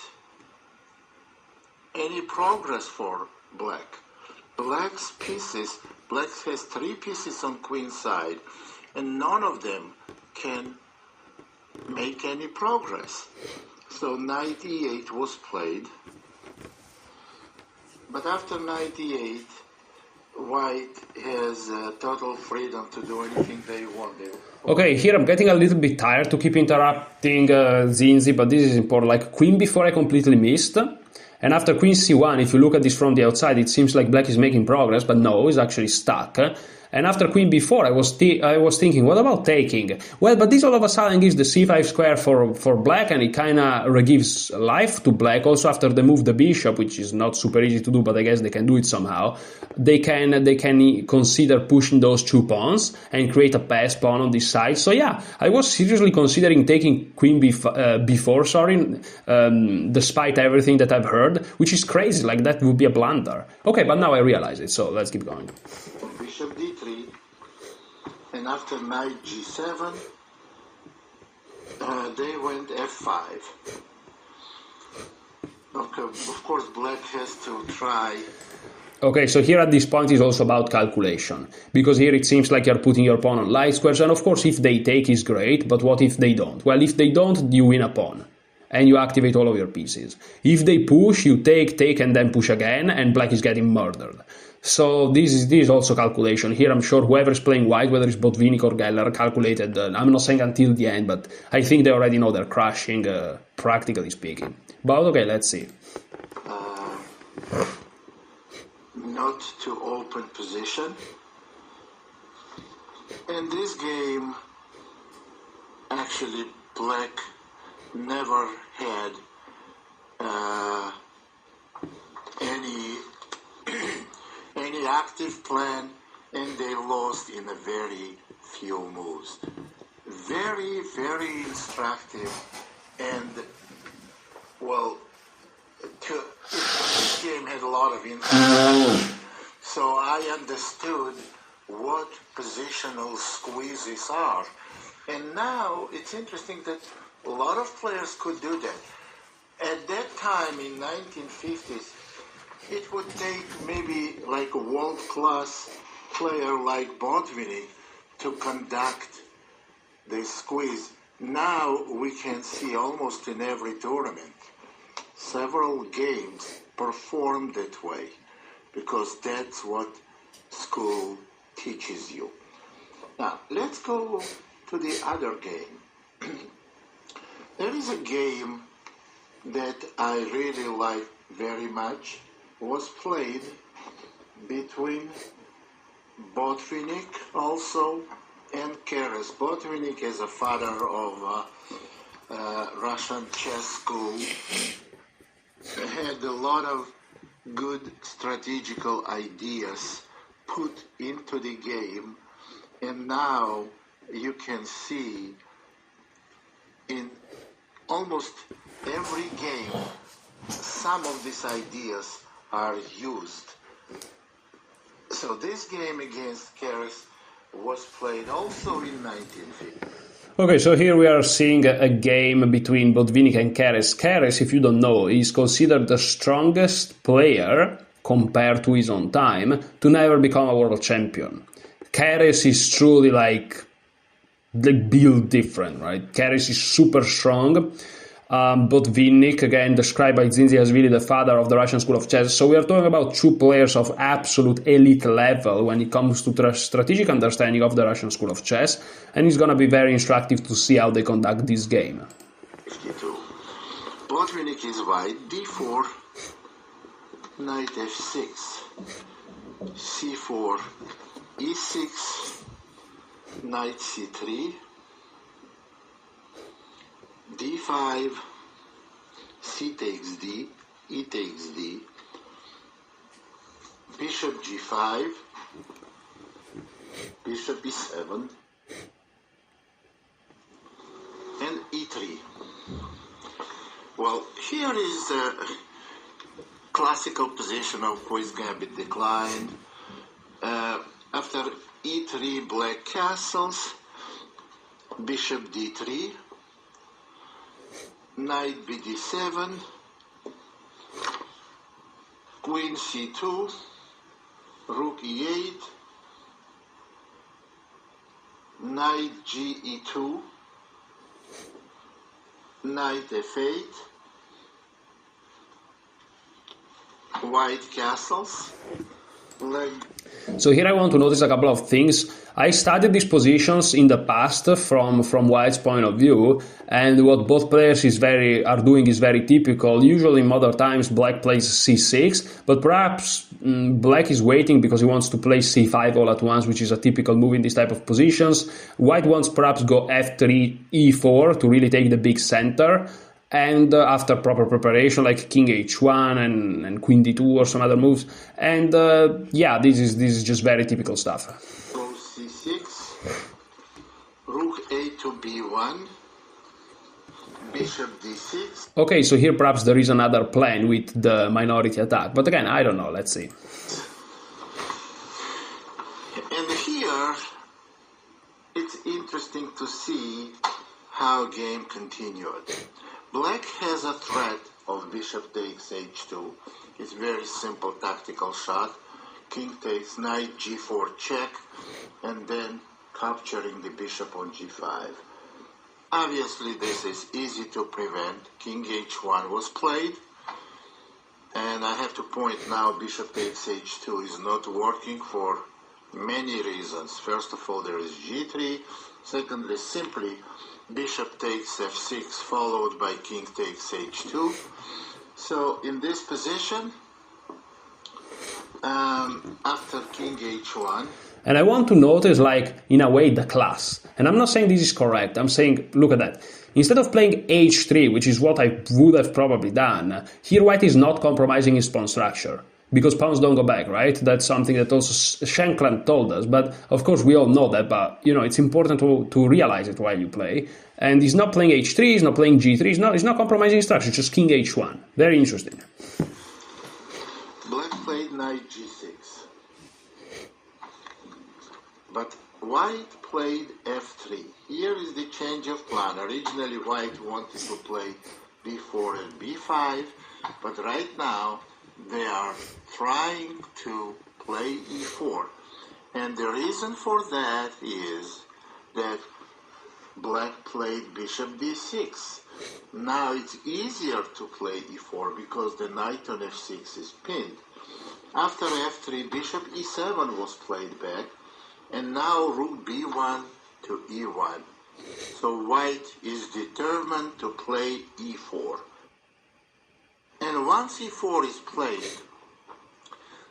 any progress for black. Black has 3 pieces on queen side, and none of them can make any progress. So knight e8 was played, but after knight e8, white has total freedom to do anything they want. Okay, here I'm getting a little bit tired to keep interrupting Zinzi, but this is important. Like queen b4 I completely missed. And after queen c1, if you look at this from the outside, it seems like black is making progress, but no, it's actually stuck. And after queen b4, I was thinking, what about taking? Well, but this all of a sudden gives the c5 square for black, and it kind of gives life to black. Also, after they move the bishop, which is not super easy to do, but I guess they can do it somehow. They can consider pushing those two pawns and create a pass pawn on this side. So yeah, I was seriously considering taking queen b4, despite everything that I've heard, which is crazy. Like that would be a blunder. Okay, but now I realize it, so let's keep going. Bishop d3, and after knight g7, they went f5. Okay, of course, black has to try. Okay, so here at this point is also about calculation, because here it seems like you're putting your pawn on light squares, and of course if they take is great, but what if they don't? Well, if they don't, you win a pawn, and you activate all of your pieces. If they push, you take, and then push again, and black is getting murdered. So this is also calculation. Here I'm sure whoever is playing white, whether it's Botvinnik or Geller, calculated, I'm not saying until the end, but I think they already know they're crashing, practically speaking. But okay, let's see. Not to open position. In this game, actually, black never had any active plan, and they lost in a very few moves. Very, very instructive, and well, this game had a lot of interest. So I understood what positional squeezes are. And now it's interesting that a lot of players could do that. At that time in 1950s, it would take maybe like a world-class player like Botvinnik to conduct the squeeze. Now we can see almost in every tournament several games perform that way, because that's what school teaches you. Now, let's go to the other game. There is a game that I really like very much, was played between Botvinnik also and Keres. Botvinnik is a father of Russian chess school. Had a lot of good strategical ideas put into the game, and now you can see in almost every game some of these ideas are used. So this game against Keres was played also in 1950. Okay, so here we are seeing a game between Botvinnik and Keres. Keres, if you don't know, is considered the strongest player, compared to his own time, to never become a world champion. Keres is truly like built different, right? Keres is super strong. Botvinnik, again described by Zinzi as really the father of the Russian school of chess. So we are talking about two players of absolute elite level when it comes to strategic understanding of the Russian school of chess, and it's going to be very instructive to see how they conduct this game. 52. Botvinnik is white, d4, knight f6, c4, e6, knight c3, d5, c takes d, e takes d, bishop g5, bishop e7, and e3. Well, here is a classical position of Queen's Gambit declined. After e3, black castles, bishop d3, knight bd7, queen c2, rook e8, knight ge2, knight f8, white castles, So here I want to notice a couple of things. I studied these positions in the past from White's point of view, and what both players are doing is very typical. Usually in modern times, Black plays c6, but perhaps Black is waiting because he wants to play c5 all at once, which is a typical move in this type of positions. White wants perhaps go f3, e4 to really take the big center. And after proper preparation, like King h1 and Queen d2 or some other moves, and this is just very typical stuff. Go c6, Rook a to b1, Bishop d6. Okay, so here perhaps there is another plan with the minority attack, but again, I don't know. Let's see. And here, it's interesting to see how game continued. Black has a threat of bishop takes h2. It's very simple tactical shot. King takes knight g4 check, and then capturing the bishop on g5. Obviously, this is easy to prevent. King h1 was played, and I have to point now bishop takes h2 is not working for many reasons. First of all, there is g3. Secondly, simply bishop takes f6 followed by king takes h2. So in this position, after king h1, and I want to notice, like, in a way, the class. And I'm not saying this is correct. I'm saying, look at that. Instead of playing h3, which is what I would have probably done, here White is not compromising his pawn structure. Because pawns don't go back, right? That's something that also Shankland told us. But, of course, we all know that. But, it's important to realize it while you play. And he's not playing h3, he's not playing g3, he's not compromising his structure, just king h1. Very interesting. Black played knight g6. But White played f3. Here is the change of plan. Originally, White wanted to play b4 and b5. But right now, they are trying to play e4. And the reason for that is that Black played bishop d6. Now it's easier to play e4 because the knight on f6 is pinned. After f3, bishop e7 was played back, and now rook b1 to e1. So White is determined to play e4. And once e4 is played,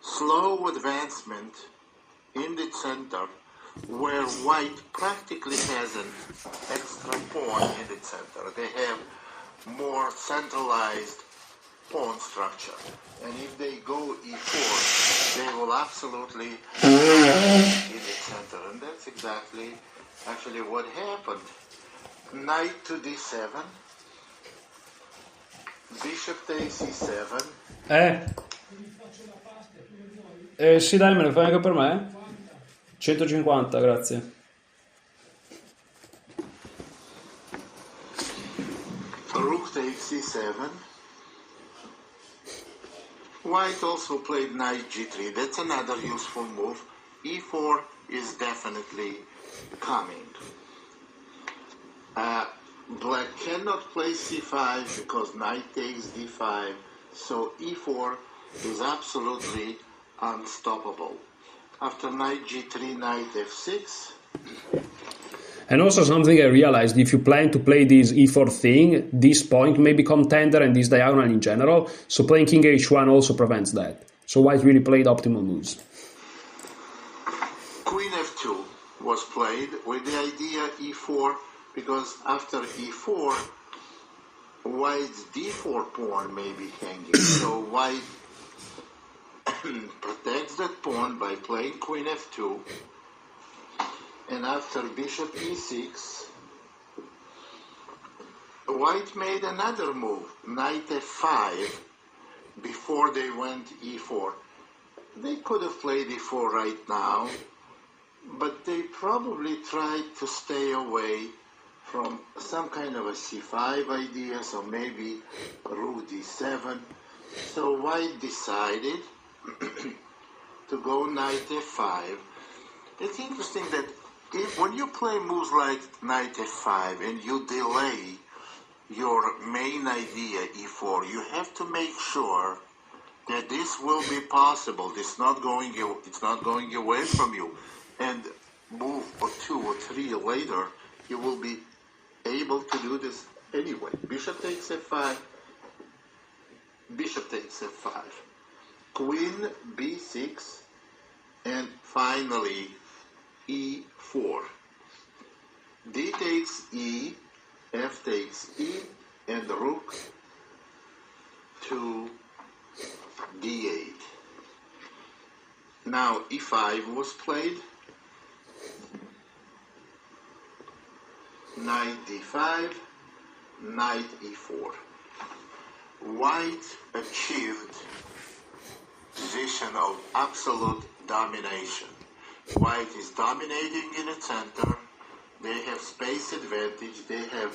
slow advancement in the center, where White practically has an extra pawn in the center. They have more centralized pawn structure. And if they go e4, they will absolutely in the center. And that's exactly actually what happened. Knight to d7. Bishop takes e7. Sì, dai, me ne fai anche per me? 150, grazie. Rook takes e7. White also played knight g3. That's another useful move. e4 is definitely coming. Black cannot play c5 because knight takes d5, so e4 is absolutely unstoppable. After knight g3, knight f6. And also something I realized, if you plan to play this e4 thing, this point may become tender and this diagonal in general, so playing king h1 also prevents that. So White really played optimal moves. Queen f2 was played with the idea e4, because after e4, White's d4 pawn may be hanging. So White protects that pawn by playing queen f2. And after bishop e6, White made another move, knight f5, before they went e4. They could have played e4 right now, but they probably tried to stay away from some kind of a c5 idea, so maybe rook d7. So White decided to go knight f5. It's interesting that when you play moves like knight f5 and you delay your main idea e4, you have to make sure that this will be possible. It's not going away from you. And move or 2 or 3 later, you will be able to do this anyway. Bishop takes f5. Bishop takes f5. Queen b6. And finally, e4. D takes e. F takes e. And rook to d8. Now e5 was played. Knight d5, knight e4. White achieved position of absolute domination. White is dominating in the center. They have space advantage. They have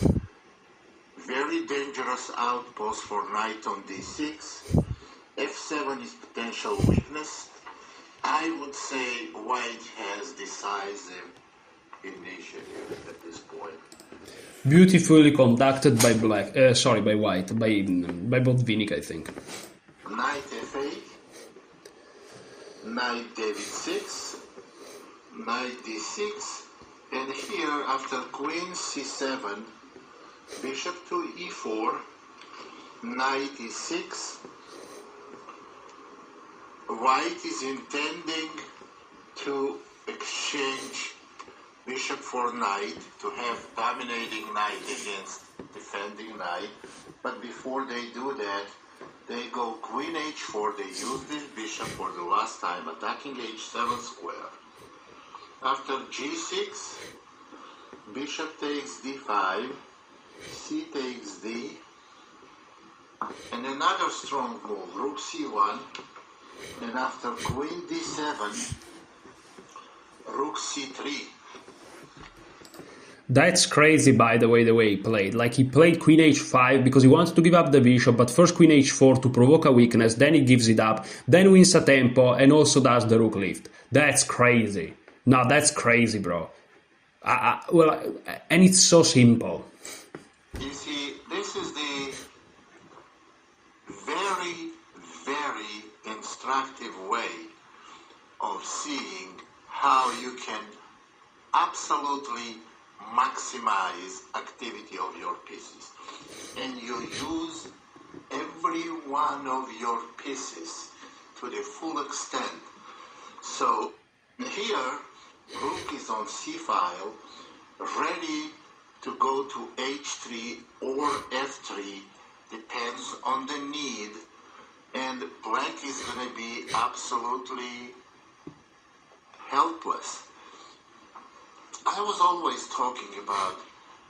very dangerous outposts for knight on d6. f7 is potential weakness. I would say white has decisive initiative at this point. Beautifully conducted by by white, by Botvinnik, I think. Knight f8, knight d6, knight d6, and here after queen c7, bishop to e4, knight e6. White is intending to exchange bishop for knight, to have dominating knight against defending knight, but before they do that, they go queen h4, they use this bishop for the last time, attacking h7 square. After g6, bishop takes d5, c takes d, and another strong move, rook c1, and after queen d7, rook c3. That's crazy, by the way he played. Like, he played queen h5 because he wanted to give up the bishop, but first queen h4 to provoke a weakness, then he gives it up, then wins a tempo, and also does the rook lift. That's crazy. No, that's crazy, bro. And it's so simple. You see, this is the very, very instructive way of seeing how you can absolutely maximize activity of your pieces. And you use every one of your pieces to the full extent. So here, rook is on c-file, ready to go to h3 or f3, depends on the need, and black is going to be absolutely helpless. I was always talking about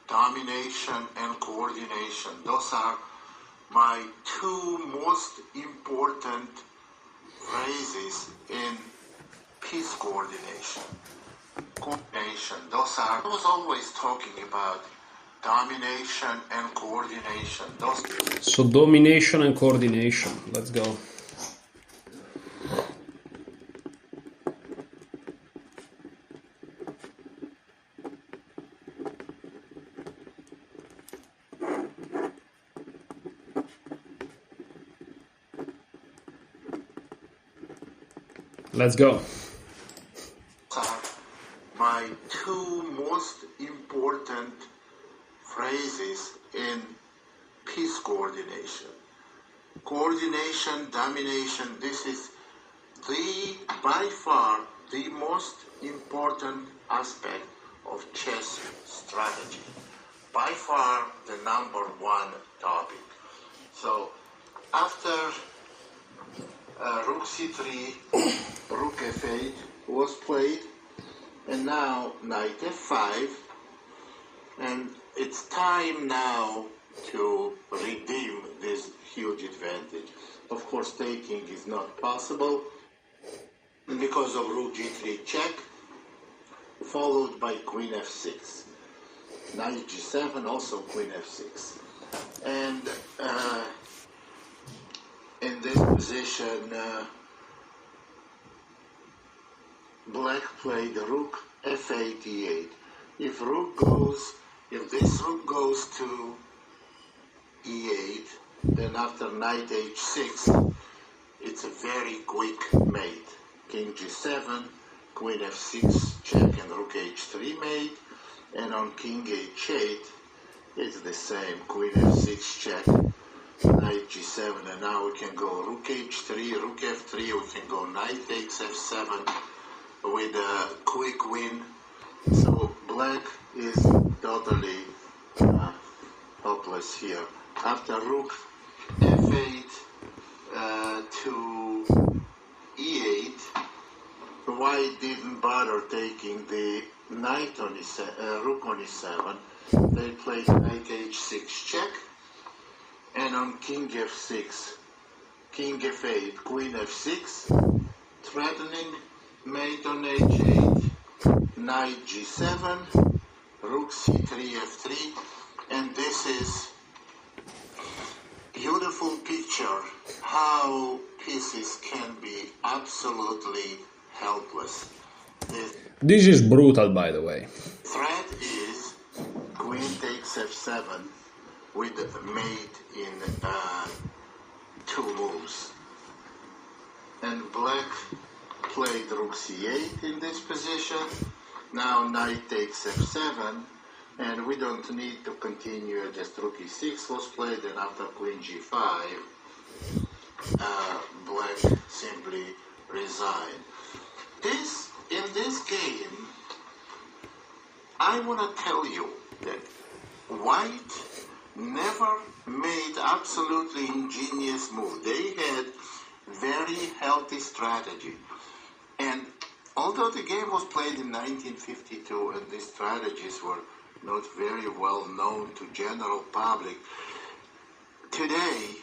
domination and coordination. Those are my 2 most important phrases in piece coordination. I was always talking about domination and coordination. So domination and coordination. Let's go. Let's go. My 2 most important phrases in piece coordination. Coordination, domination, this is by far the most important aspect of chess strategy. By far the number 1 topic. So after rook c3, rook f8 was played, and now knight f5, and it's time now to redeem this huge advantage. Of course, taking is not possible because of rook g3 check, followed by queen f6. Knight g7, also queen f6. And in this position, black played rook f8 e8. If this rook goes to e8, then after knight h6, it's very quick mate. King g7, queen f6 check and rook h3 mate, and on king h8 it's the same, queen f6 check, knight g7, and now we can go rook h3, rook f3, we can go knight takes f7 with a quick win. So black is totally helpless here. After rook f8 to e8, white didn't bother taking the knight on e7, rook on e7. They played knight h6 check, and on king f6, king f8, queen f6, threatening mate on h8, knight g7, rook c3 f3, and this is beautiful picture how pieces can be absolutely helpless. This is brutal, by the way. Threat is queen takes f7 with mate in 2 moves. And black played rook c8 in this position. Now knight takes f7, and we don't need to continue, just rook e6 was played, and after queen g5, black simply resigned. In this game, I want to tell you that white never made absolutely ingenious move. They had very healthy strategy. And although the game was played in 1952 and these strategies were not very well known to general public, today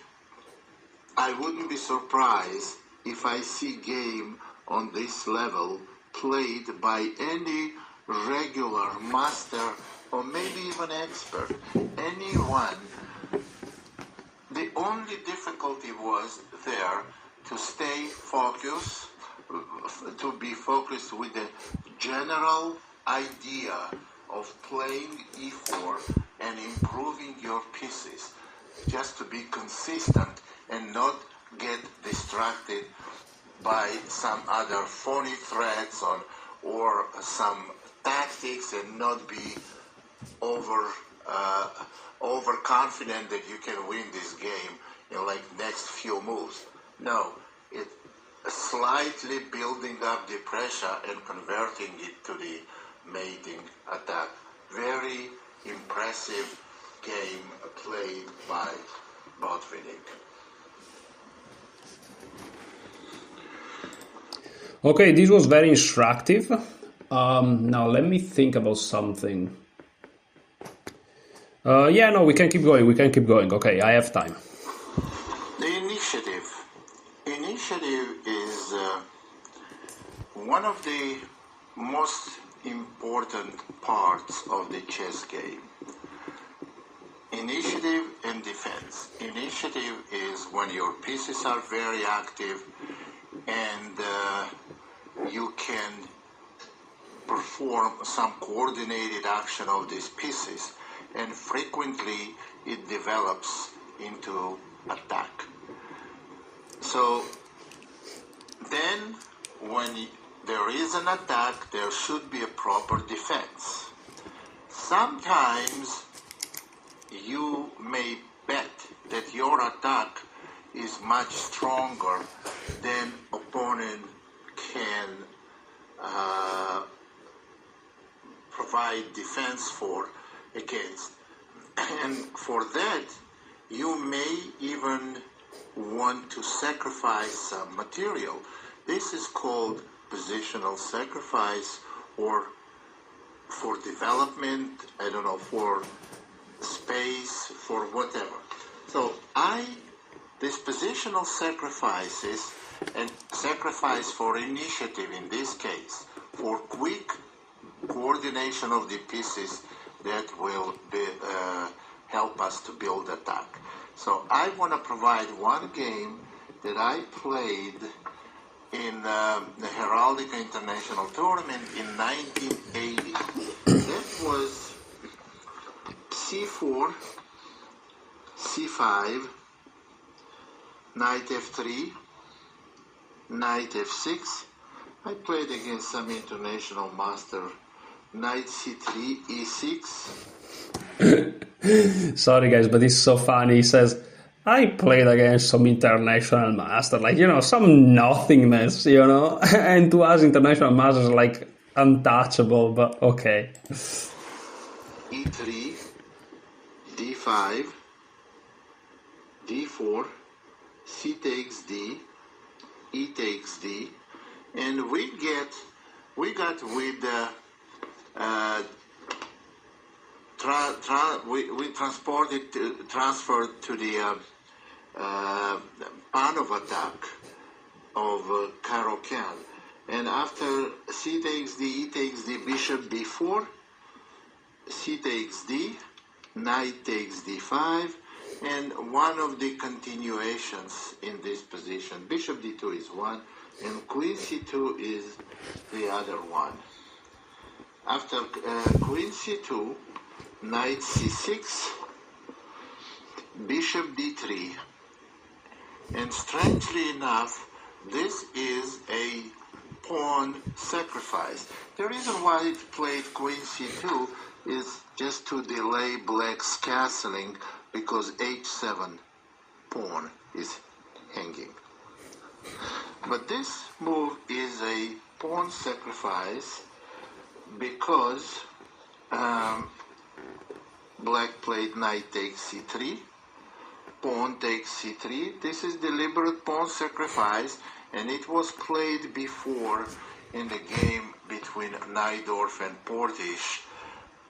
I wouldn't be surprised if I see game on this level played by any regular master or maybe even expert, anyone. The only difficulty was there to stay focused, to be focused with the general idea of playing e4 and improving your pieces, just to be consistent and not get distracted by some other phony threats or some tactics, and not be overconfident that you can win this game in like next few moves. No, it slightly building up the pressure and converting it to the mating attack. Very impressive game played by Botvinnik. Okay, this was very instructive. Now let me think about something. We can keep going. Okay, I have time. The initiative. Initiative is one of the most important parts of the chess game. Initiative and defense. Initiative is when your pieces are very active and you can perform some coordinated action of these pieces, and frequently it develops into attack. So then when there is an attack, there should be a proper defense. Sometimes you may bet that your attack is much stronger than opponent can provide defense against. And for that, you may even want to sacrifice some material. This is called positional sacrifice, or for development, for space, for whatever. So these positional sacrifices, and sacrifice for initiative in this case, for quick coordination of the pieces that will help us to build attack. So I want to provide one game that I played in the Heraldica International Tournament in 1980. That was c4, c5, knight f3, knight f6. I played against some international master, knight c3, e6. Sorry guys, but it's so funny. He says, I played against some international master, like, you know, some nothingness, you know? And to us, international masters are like untouchable, but okay. e3, d5, d4, c takes d, e takes d, and we got with the transferred to the pawn of attack of Caro-Kann. And after c takes d, e takes d, bishop b4, c takes d, knight takes d5, and one of the continuations in this position, bishop d2 is one, and queen c2 is the other one. After queen c2, knight c6, bishop d3, and strangely enough, this is a pawn sacrifice. The reason why it played queen c2 is just to delay black's castling, because h7 pawn is hanging. But this move is a pawn sacrifice because black played knight takes c3, pawn takes c3. This is deliberate pawn sacrifice, and it was played before in the game between Najdorf and Portisch.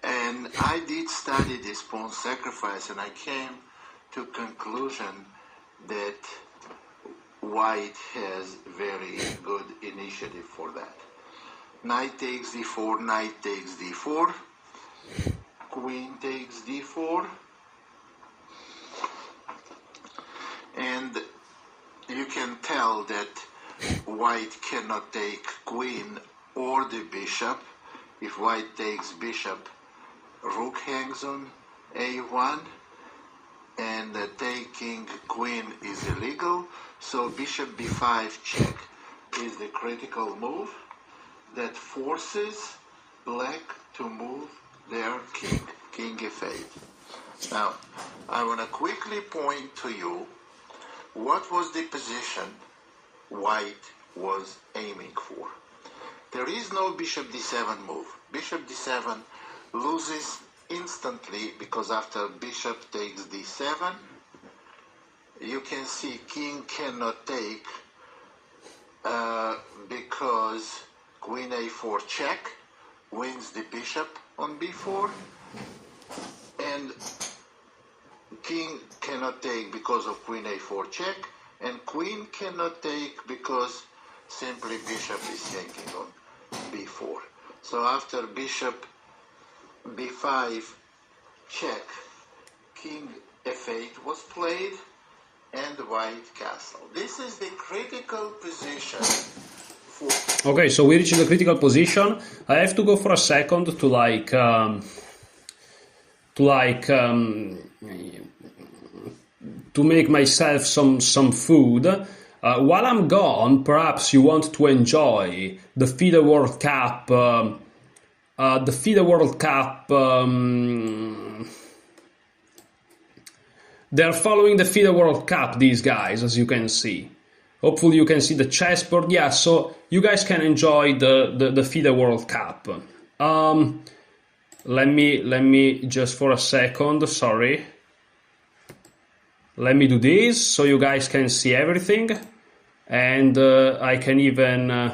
And I did study this pawn sacrifice, and I came to conclusion that white has very good initiative for that. Knight takes d4, knight takes d4, queen takes d4, and you can tell that white cannot take queen or the bishop. If white takes bishop, rook hangs on a1, and taking queen is illegal, so bishop b5 check is the critical move that forces black to move their king f8. Now, I want to quickly point to you what was the position white was aiming for. There is no bishop d7 move. Bishop d7 loses instantly, because after bishop takes d7, you can see king cannot take because queen a4 check wins the bishop on b4, and king cannot take because of queen a4 check, and queen cannot take because simply bishop is hanging on b4. So after bishop b5 check, king f8 was played, and white castle. This is the critical position for... Okay, so we reached the critical position. I have to go for a second to to make myself some food. While I'm gone, perhaps you want to enjoy the FIDE World Cup. The FIDE World Cup. They're following the FIDE World Cup, these guys, as you can see. Hopefully you can see the chessboard. Yeah, so you guys can enjoy the FIDE World Cup. Let me just for a second, sorry. Let me do this so you guys can see everything. And I can even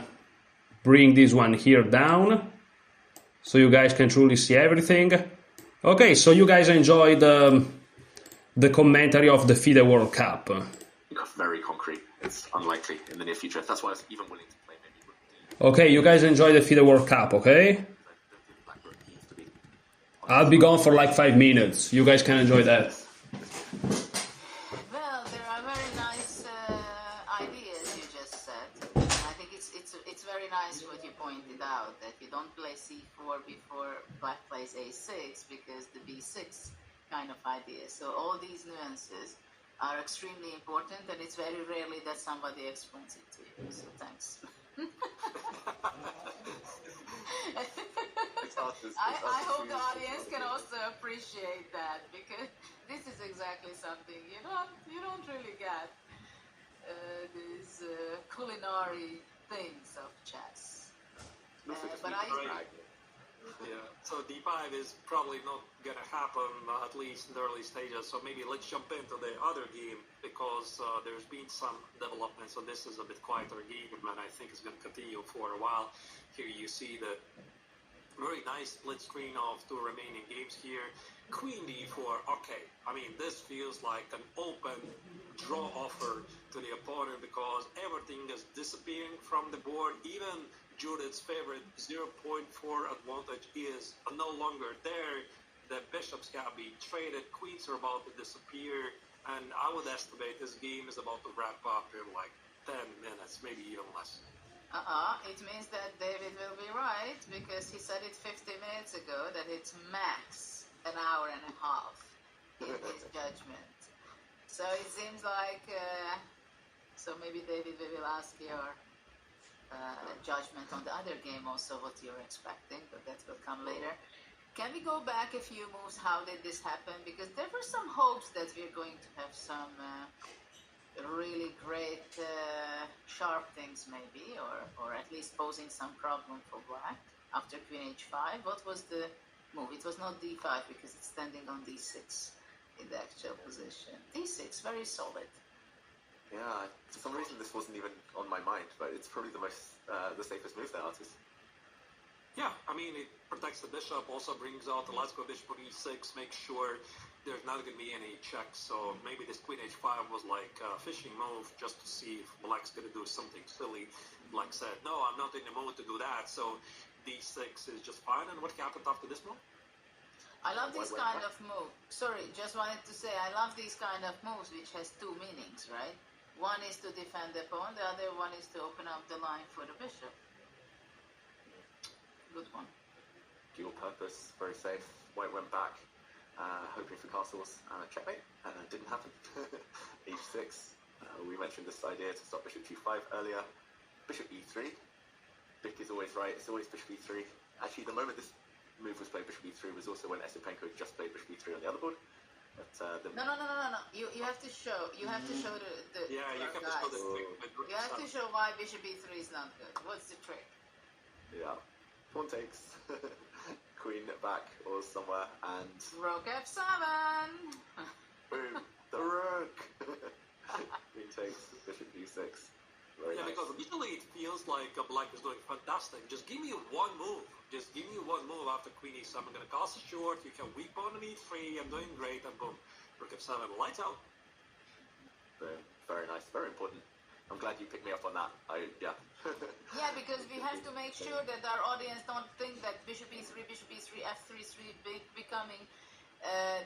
bring this one here down so you guys can truly see everything. Okay, so you guys enjoyed the commentary of the FIDE World Cup. Very concrete. It's unlikely in the near future. That's why I was even willing to play maybe. Okay, you guys enjoy the FIDE World Cup, okay? I'll be gone for like 5 minutes. You guys can enjoy that. Well, there are very nice ideas you just said. I think it's very nice what you pointed out, that you don't play c4 before black plays a6, because the b6 kind of idea. So all these nuances are extremely important, and it's very rarely that somebody explains it to you. So thanks. I hope the audience can also appreciate that, because this is exactly something you don't really get these culinary things of chess. But Yeah, so D5 is probably not going to happen, at least in the early stages. So maybe let's jump into the other game, because there's been some development. So this is a bit quieter game, and I think it's going to continue for a while. Here you see the very nice split screen of two remaining games here. Queen D4, okay. I mean, this feels like an open draw offer to the opponent, because everything is disappearing from the board. Even Judith's favorite 0.4 advantage is no longer there. The bishops can be traded, queens are about to disappear, and I would estimate this game is about to wrap up in like 10 minutes, maybe even less. It means that David will be right, because he said it 50 minutes ago that it's max an hour and a half in his judgment. So it seems like, so maybe David, we will ask your judgment on the other game also, what you're expecting, but that will come later. Can we go back a few moves? How did this happen? Because there were some hopes that we're going to have some really great sharp things maybe, or at least posing some problem for black after Queen H5. What was the move? It was not D5, because it's standing on D6 in the actual position. D6, very solid. Yeah, for some reason this wasn't even on my mind, but it's probably the safest move there, Artis. Yeah, I mean, it protects the bishop, also brings out the let's go bishop on E6, makes sure there's not going to be any checks. So maybe this Queen H5 was like a fishing move just to see if Black's going to do something silly. Black said, no, I'm not in the mood to do that, so D6 is just fine. And what happened after this move? I love this kind of move. Sorry, just wanted to say, I love these kind of moves which has two meanings, right? One is to defend the pawn, the other one is to open up the line for the bishop. Good one. Dual purpose, very safe. White went back, hoping for castles. Checkmate. Didn't happen. H6. We mentioned this idea to stop bishop G5 earlier. Bishop E3. Vic is always right. It's always bishop E3. Actually, the moment this move was played, bishop E3 was also when Esipenko just played bishop E3 on the other board. But, No. You have to show. You have to show the Yeah, you have to show the trick. You have to show why bishop E3 is not good. What's the trick? Yeah. Pawn takes. Queen back or somewhere, and Rook F7. boom, the rook. Queen takes, bishop E6. Very nice. Because usually it feels like Black is doing fantastic. Just give me one move. Just give me one move after Queen E7. I'm going to castle short. You can weak pawn on E3. I'm doing great. And boom, Rook F7. Lights out. Boom. Very nice. Very important. I'm glad you picked me up on that. Yeah, because we have to make sure that our audience don't think that bishop E3, F3, becoming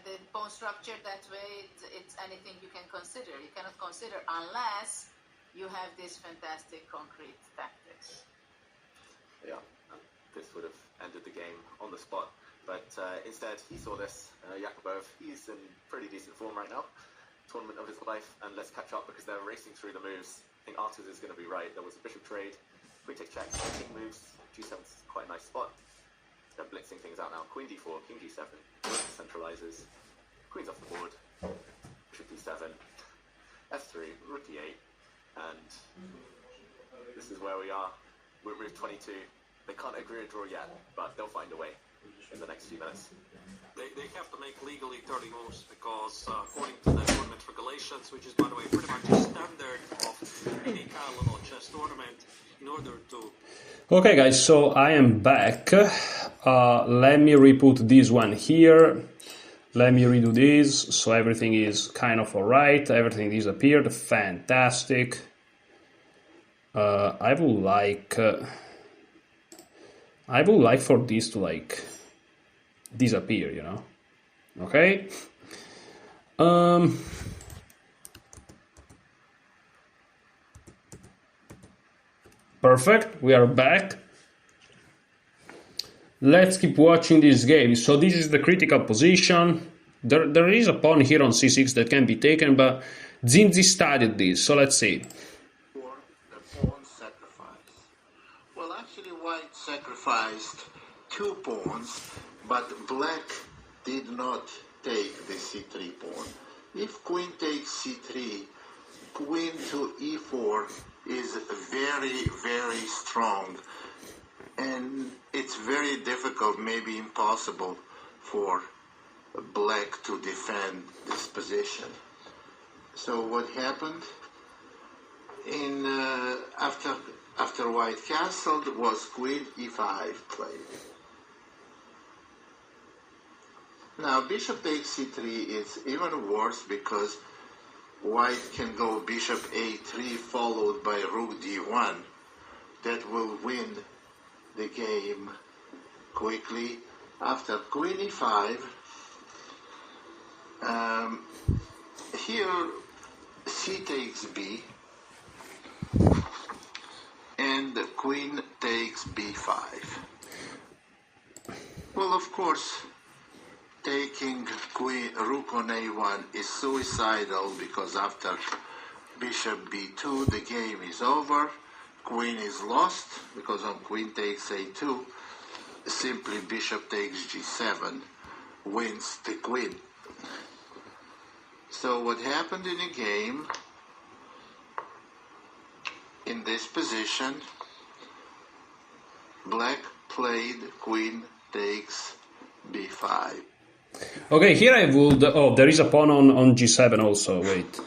the pawn structure that way. It's anything you can consider. You cannot consider unless you have this fantastic concrete tactics. Yeah. This would have ended the game on the spot. But instead, he saw this. Yakubov, he's in pretty decent form right now. Tournament of his life. And let's catch up because they're racing through the moves. I think Artis is going to be right. There was a bishop trade. Queen takes check. King moves. G7 is quite a nice spot. They're blitzing things out now. Queen D4, King G7. Centralizes. Queen's off the board. Bishop D7. F3, Rook E8. And this is where we are. We're at move 22. They can't agree a draw yet, but they'll find a way in the next few minutes. They have to make legally 30 moves because according to the tournament regulations, which is by the way pretty much a standard of any kind of little chess tournament, in order to... Okay guys, so I am back. Let me re-put this one here. Let me redo this, so everything is kind of alright. Everything disappeared. Fantastic. I would like for this to disappear, you know. Okay. Perfect. We are back. Let's keep watching this game. So this is the critical position. There is a pawn here on c6 that can be taken, but Zinzi studied this, so let's see. For the pawn sacrifice. Well, actually, white sacrificed 2 pawns, but black did not take the c3 pawn. If queen takes c3, queen to e4 is very, very strong, and it's very difficult, maybe impossible, for black to defend this position. So what happened in after white castled was queen e5 played. Now bishop takes c3 is even worse because white can go bishop a3 followed by rook d1. That will win the game quickly. After queen e5, here c takes b, and the queen takes b5. Well, of course, taking rook on a1 is suicidal because after bishop b2 the game is over. Queen is lost because on queen takes a2, simply bishop takes g7 wins the queen. So what happened in the game, in this position, black played queen takes b5. Okay, here I would... Oh, there is a pawn on g7 also, wait.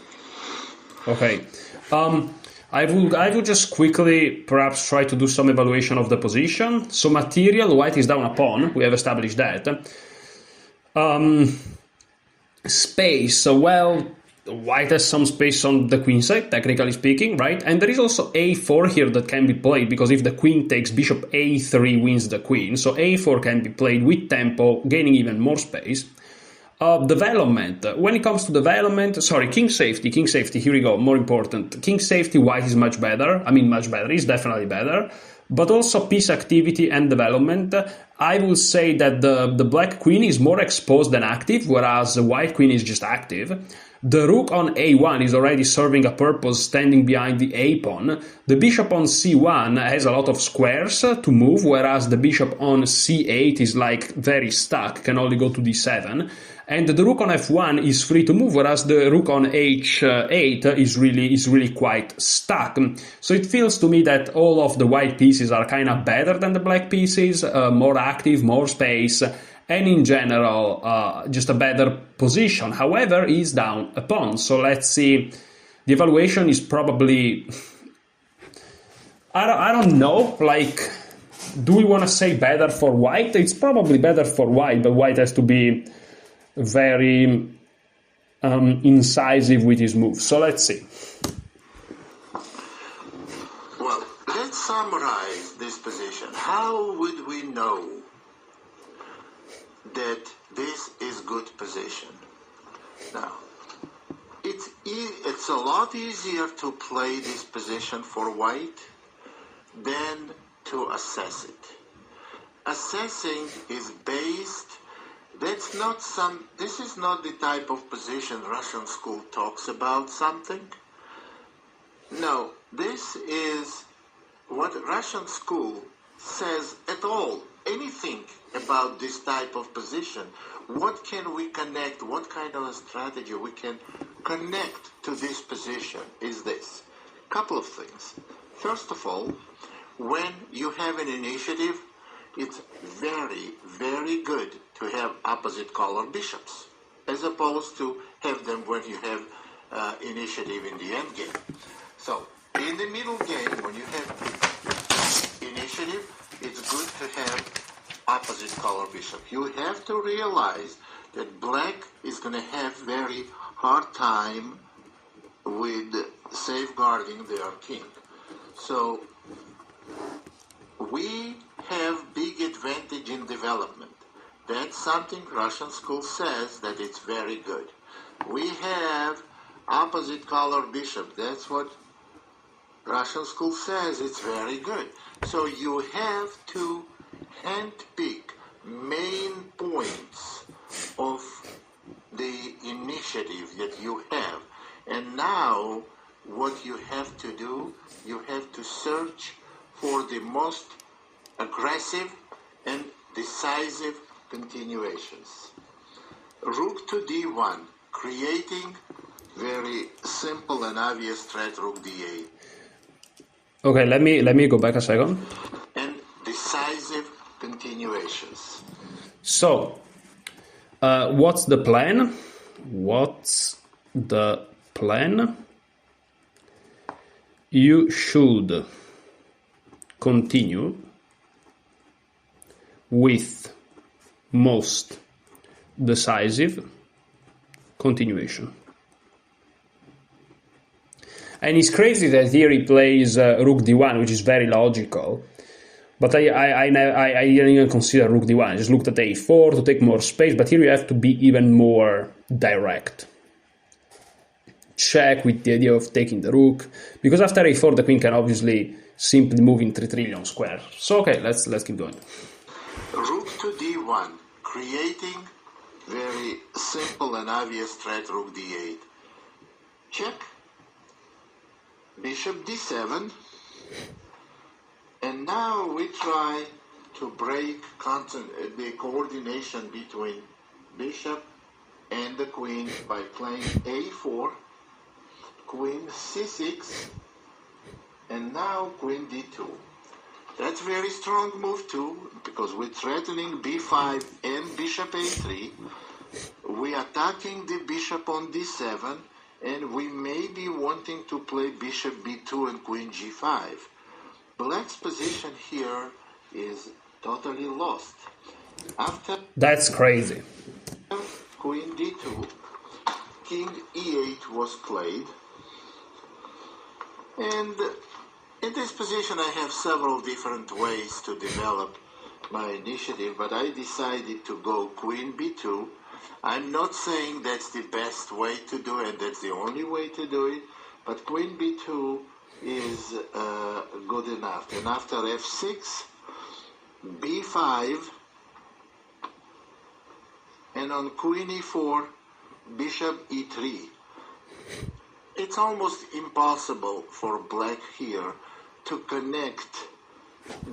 Okay. I would just quickly perhaps try to do some evaluation of the position. So material, white is down a pawn, we have established that. Space, well, white has some space on the queen side, technically speaking, right? And there is also a4 here that can be played, because if the queen takes, bishop a3 wins the queen. So a4 can be played with tempo, gaining even more space. Development. When it comes to development, sorry, king safety, here we go, more important. King safety, white is much better. I mean, much better, is definitely better. But also piece activity and development. I will say that the black queen is more exposed than active, whereas the white queen is just active. The rook on a1 is already serving a purpose, standing behind the a pawn. The bishop on c1 has a lot of squares to move, whereas the bishop on c8 is like very stuck, can only go to d7. And the rook on f1 is free to move, whereas the rook on h8 is really quite stuck. So it feels to me that all of the white pieces are kind of better than the black pieces, more active, more space, and in general, just a better position. However, he's down a pawn. So let's see. The evaluation is probably... I don't know, like, do we want to say better for white? It's probably better for white, but white has to be very incisive with his moves. So let's see. Well, let's summarize this position. How would we know that this is good position? Now, it's a lot easier to play this position for white than to assess it. Assessing is based... This is not the type of position Russian school talks about something. No, this is what Russian school says at all. Anything about this type of position. What can we connect? What kind of a strategy we can connect to this position is this. Couple of things. First of all, when you have an initiative, it's very, very good to have opposite color bishops, as opposed to have them when you have initiative in the end game. So, in the middle game, when you have initiative, it's good to have opposite color bishop. You have to realize that black is going to have very hard time with safeguarding their king. So, we have big advantage in development. That's something Russian school says that it's very good. We have opposite color bishop. That's what Russian school says it's very good. So you have to handpick main points of initiative that you have. And now what you have to do, you have to search for the most aggressive and decisive continuations. Rook to d1, creating very simple and obvious threat, rook d8. Okay, let me go back a second. And decisive continuations. So, what's the plan? What's the plan? You should continue with most decisive continuation. And it's crazy that here he plays rook d1, which is very logical. But I didn't even consider rook d1. I just looked at a4 to take more space, but here you have to be even more direct. Check with the idea of taking the rook, because after a4 the queen can obviously simply move in 3 trillion square. So okay, let's keep going. Rook to d1, creating very simple and obvious threat, rook d8. Check. Bishop d7. And now we try to break the coordination between bishop and the queen by playing a4, queen c6, and now queen d2. That's a very strong move too, because we're threatening b5 and bishop a3. We're attacking the bishop on d7, and we may be wanting to play bishop b2 and queen g5. Black's position here is totally lost. After That's crazy. queen d2, king e8 was played. And in this position I have several different ways to develop my initiative, but I decided to go queen b2. I'm not saying that's the best way to do it, that's the only way to do it, but queen b2 is good enough. And after f6, b5, and on queen e4, bishop e3. It's almost impossible for black here to connect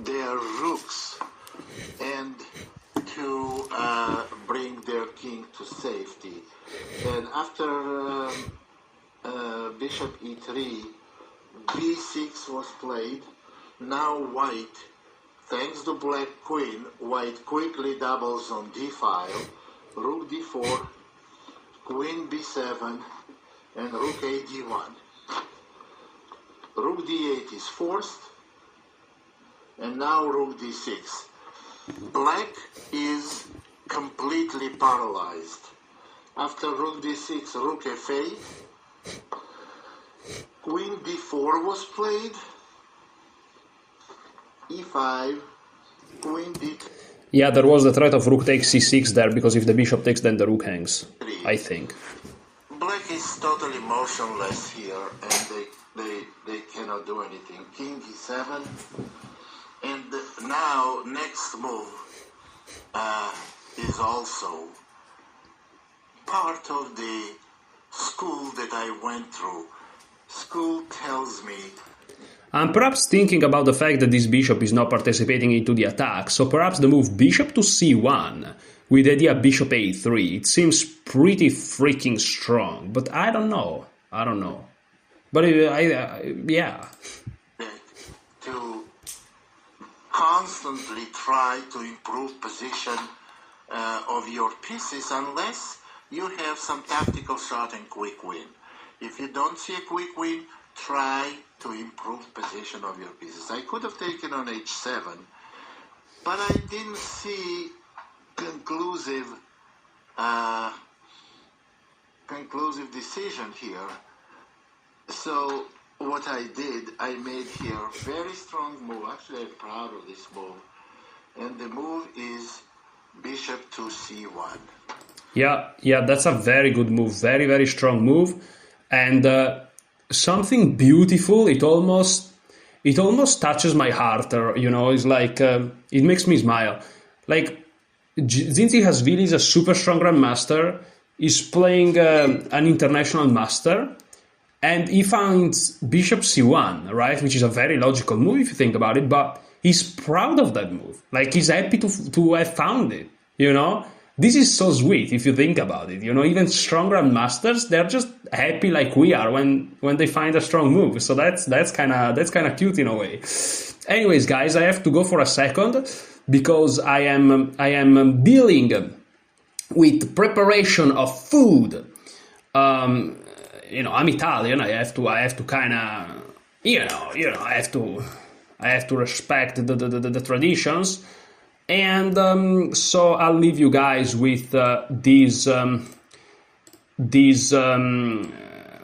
their rooks and to bring their king to safety. And after bishop e3, b6 was played. Now white, thanks to black queen, white quickly doubles on d file, rook d4, queen b7, and rook a d1. Rook d8 is forced, and now rook d6. Black is completely paralyzed. After rook d6, rook f8, queen d4 was played, e5, queen d3. Yeah, there was the threat of rook takes c6 there, because if the bishop takes, then the rook hangs, I think. Black is totally motionless here, and they cannot do anything. King e7, and now next move is also part of the school that I went through. School tells me. I'm perhaps thinking about the fact that this bishop is not participating into the attack, so perhaps the move bishop to c1 with the idea bishop a3, it seems pretty freaking strong, but I don't know. But yeah. To constantly try to improve position of your pieces unless you have some tactical shot and quick win. If you don't see a quick win, try to improve position of your pieces. I could have taken on h7, but I didn't see conclusive decision here. So what I did, I made here very strong move. Actually, I'm proud of this move. And the move is bishop to c1. Yeah, that's a very good move. Very, very strong move. And something beautiful, it almost touches my heart. It's like, it makes me smile. Like, Zinzi Hasvili is a super strong grandmaster. is playing an international master, and he finds bishop c1, right? Which is a very logical move if you think about it, but he's proud of that move. Like, he's happy to have found it, you know? This is so sweet if you think about it, you know? Even strong grandmasters, they're just happy like we are when they find a strong move. So that's kind of cute in a way. Anyways, guys, I have to go for a second because I am dealing with preparation of food. You know, I'm Italian. I have to kind of, I have to respect the traditions, and so I'll leave you guys with these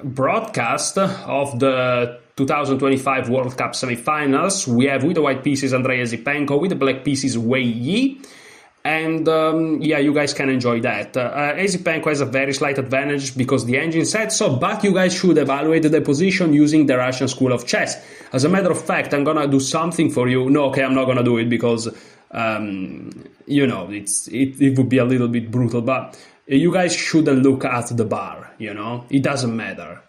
broadcast of the 2025 World Cup semifinals. We have with the white pieces Andrei Esipenko, with the black pieces Wei Yi. And yeah, you guys can enjoy that. Esipenko has a very slight advantage because the engine said so, but you guys should evaluate the position using the Russian School of Chess. As a matter of fact, I'm gonna do something for you. No, okay, I'm not gonna do it because, you know, it would be a little bit brutal, but you guys shouldn't look at the bar, you know? It doesn't matter.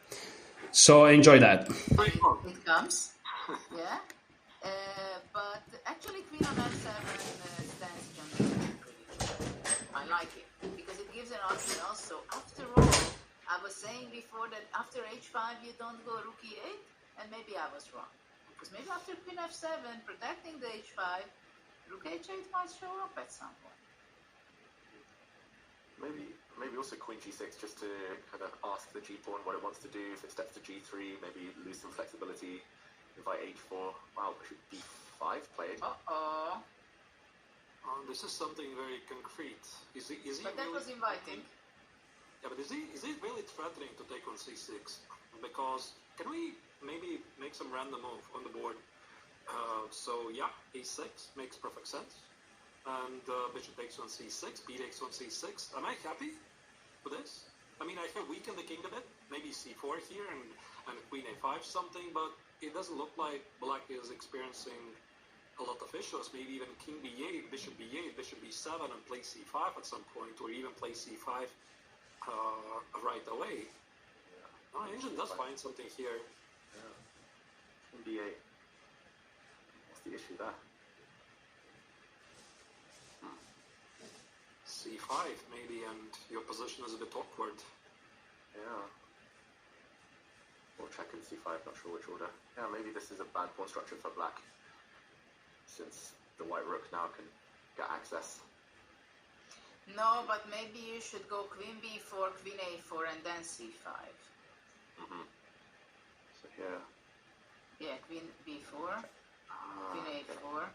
So enjoy that. It comes, yeah. But actually, Queen on F7 stands jumping. I like it because it gives an option also. After all, I was saying before that after H5 you don't go Rook E8, and maybe I was wrong. Because maybe after Queen F7, protecting the H5, Rook H8 might show up at some point. Maybe also Queen G6 just to kind of ask the G-pawn what it wants to do. If it steps to G3, maybe lose some flexibility. Invite H4. Wow, Bishop B5 played. Uh-oh. This is something very concrete. Is he But that really was inviting. Yeah, but is he really threatening to take on C6? Because can we maybe make some random move on the board? So yeah, A6 makes perfect sense. And bishop takes on C6, B takes on C6. Am I happy with this? I mean, I can weaken the king a bit, maybe C4 here and Queen A5 something, but it doesn't look like Black is experiencing a lot of issues. Maybe even King B8, Bishop B8, Bishop B7, and play C5 at some point, or even play C5 right away. Yeah. Oh, Engine does find something here. Yeah. King B8. What's the issue there? C5 maybe, and your position is a bit awkward. Yeah. Or check in C5, not sure which order. Yeah, maybe this is a bad pawn structure for Black, since the white rook now can get access. No, but maybe you should go Queen B4, Queen A4, and then C5. Mm-hmm. So here. Yeah, Queen B4, Queen A4.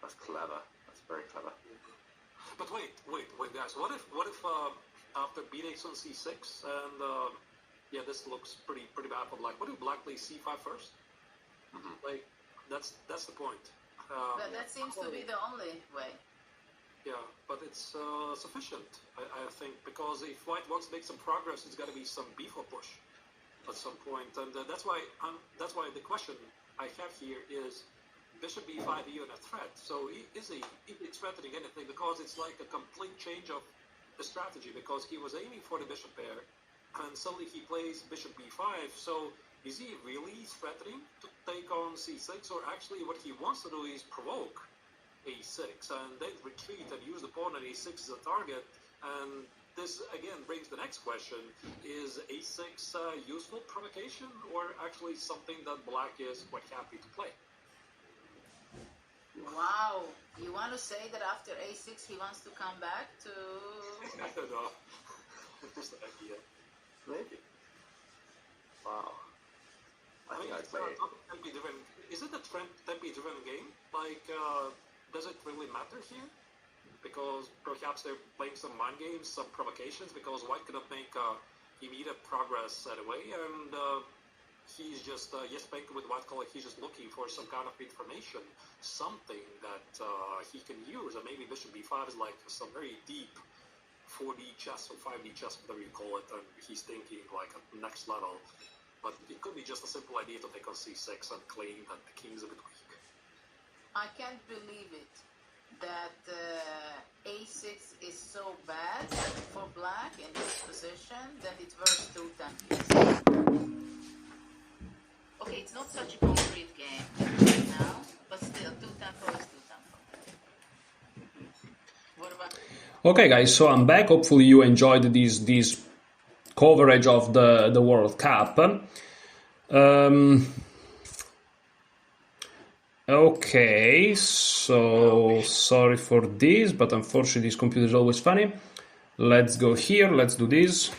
That's clever. That's very clever. But wait, guys. What if after B takes on C6 and yeah, this looks pretty bad for Black. What if Black plays C5 first? Mm-hmm. Like that's the point. But that seems to be the only way. Yeah, but it's sufficient, I think, because if White wants to make some progress, it's got to be some B4 push at some point, and that's why the question I have here is: Bishop B5 even a threat? So is he threatening anything? Because it's like a complete change of the strategy, because he was aiming for the bishop pair, and suddenly he plays Bishop B5. So is he really threatening to take on C6, or actually what he wants to do is provoke A6 and then retreat and use the pawn on A6 as a target? And this again brings the next question: is A6 useful provocation, or actually something that Black is quite happy to play? Wow, you want to say that after A6 he wants to come back to... I don't know. Just an idea. Maybe. Wow. I think I'd play. Is it a tempi-driven game? Like, does it really matter here? Because perhaps they're playing some mind games, some provocations, because White cannot make immediate progress right away, and he's just, Esipenko with white color, he's just looking for some kind of information, something that he can use, and maybe Bishop B5 is like some very deep 4D chess or 5D chess, whatever you call it, and he's thinking like at the next level. But it could be just a simple idea to take on C6 and claim that the king's a bit weak. I can't believe it. that a6 is so bad for black in this position that it's worth 2 times. Okay, it's not such a concrete game right now, but still 2 tempo is 2 tempo. What about? Okay, guys, so I'm back. Hopefully you enjoyed this coverage of the World Cup. Okay, so sorry for this, but unfortunately this computer is always funny. Let's go here, let's do this.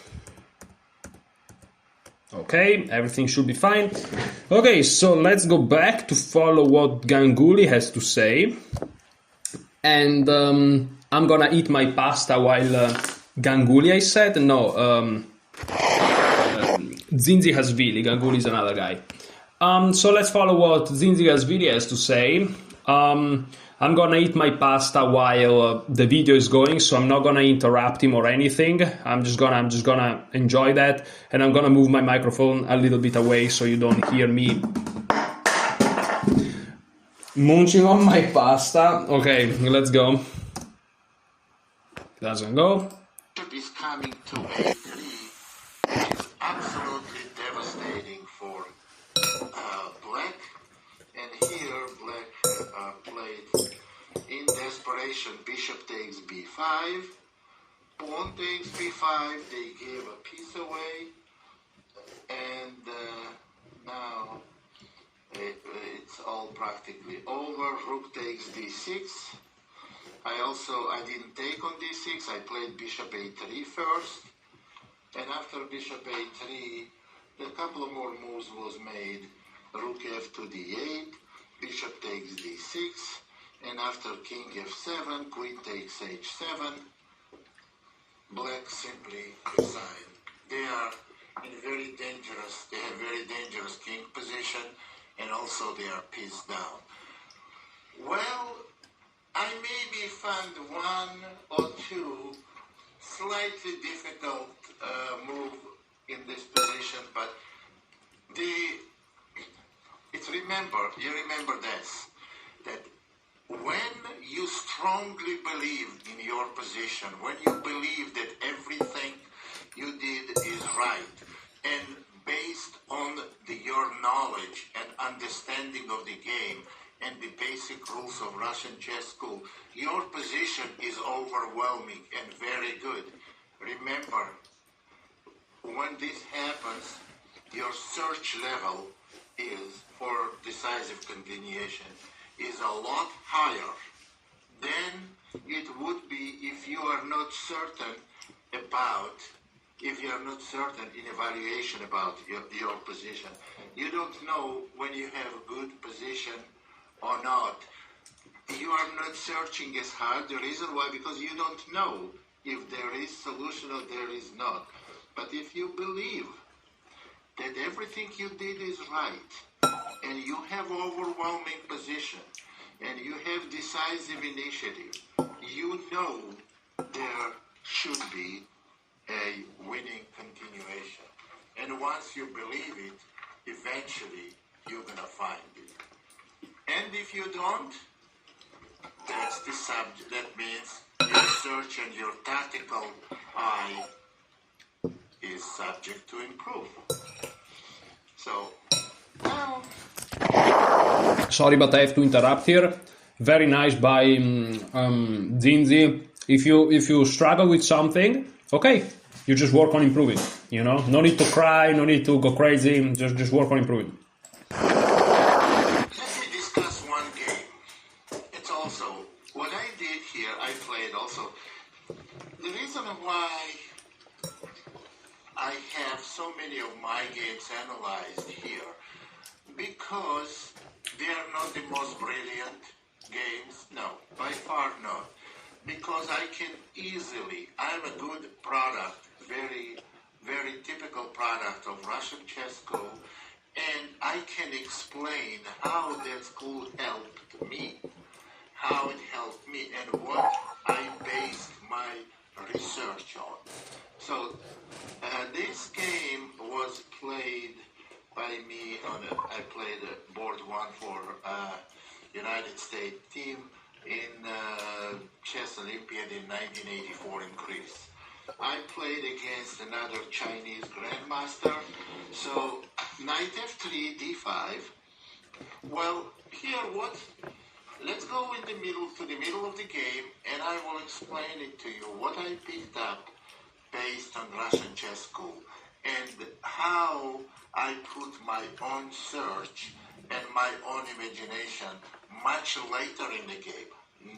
Okay, everything should be fine. Okay, so let's go back to follow what Ganguly has to say. And I'm gonna eat my pasta while Ganguly, I said? No, Tzintzikashvili, Ganguly is another guy. So let's follow what Tzintzikashvili has to say. I'm gonna eat my pasta while the video is going, so I'm not gonna interrupt him or anything. I'm just gonna enjoy that, and I'm gonna move my microphone a little bit away so you don't hear me munching on my pasta. Okay, let's go. Doesn't go. Is coming to A3 is absolutely devastating for black, and here black played in desperation. Bishop takes b5, pawn takes b5, they gave a piece away, and now it's all practically over. Rook takes d6. I didn't take on d6, I played bishop a3 first, and after bishop a3, a couple of more moves was made. Rook f to d8, bishop takes d6, and after king f7, queen takes h7, black simply resigned. They are in very dangerous king position, and also they are pieced down. Well, I maybe found one or two slightly difficult move in this position, but you remember this, that when you strongly believe in your position, when you believe that everything you did is right, and based on your knowledge and understanding of the game and the basic rules of Russian chess school, your position is overwhelming and very good. Remember, when this happens, your search level is for decisive continuation is a lot higher than it would be if you are not certain in evaluation about your position. You don't know when you have a good position or not. You are not searching as hard. The reason why, because you don't know if there is solution or there is not. But if you believe that everything you did is right, and you have overwhelming position, and you have decisive initiative, you know there should be a winning continuation. And once you believe it, eventually you're going to find it. And if you don't, that's the subject. That means your search and your tactical eye is subject to improve. So, well. Sorry, but I have to interrupt here. Very nice by Zinzi. If you struggle with something, okay, you just work on improving. You know, no need to cry, no need to go crazy. Just work on improving. Let me discuss one game. It's also what I did here. I played also. The reason why I have so many of my games analyzed here, because they are not the most brilliant games. No, by far not. Because I can easily, I'm a good product, very, very typical product of Russian chess school, and I can explain how that school helped me, and what I based my research on. So this game was played by me I played board one for United States team. in Chess Olympiad in 1984 in Greece. I played against another Chinese grandmaster. So knight f3, d5. Well, here let's go in the middle to the middle of the game, and I will explain it to you what I picked up based on Russian chess school and how I put my own search and my own imagination much later in the game,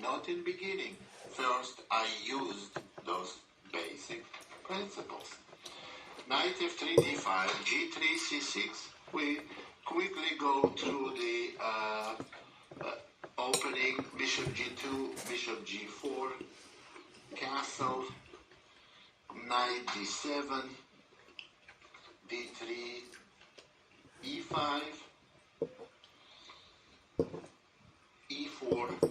not in beginning. First, I used those basic principles. Knight f3, d5, g3, c6. We quickly go through the opening, bishop g2, bishop g4, castle, knight d7, d3, e5, e4,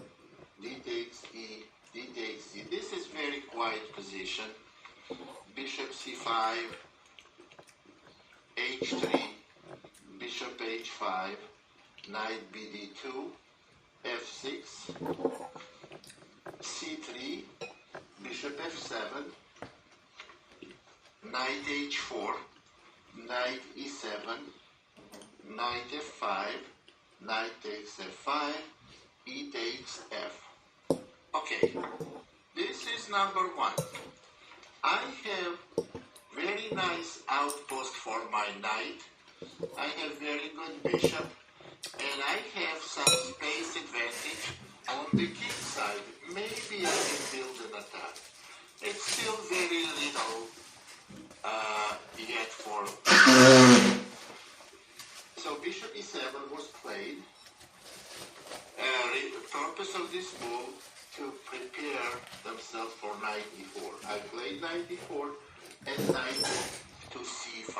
d takes e, d takes e. This is very quiet position. Bishop c5, h3, bishop h5, knight bd2, f6, c3, bishop f7, knight h4, knight e7, knight f5, knight takes f5, e takes f. Okay, this is number one. I have very nice outpost for my knight. I have very good bishop, and I have some space advantage on the king side. Maybe I can build an attack. It's still very little yet for... So bishop e7 was played. The purpose of this move to prepare themselves for knight e4. I played knight e4 and knight to c5.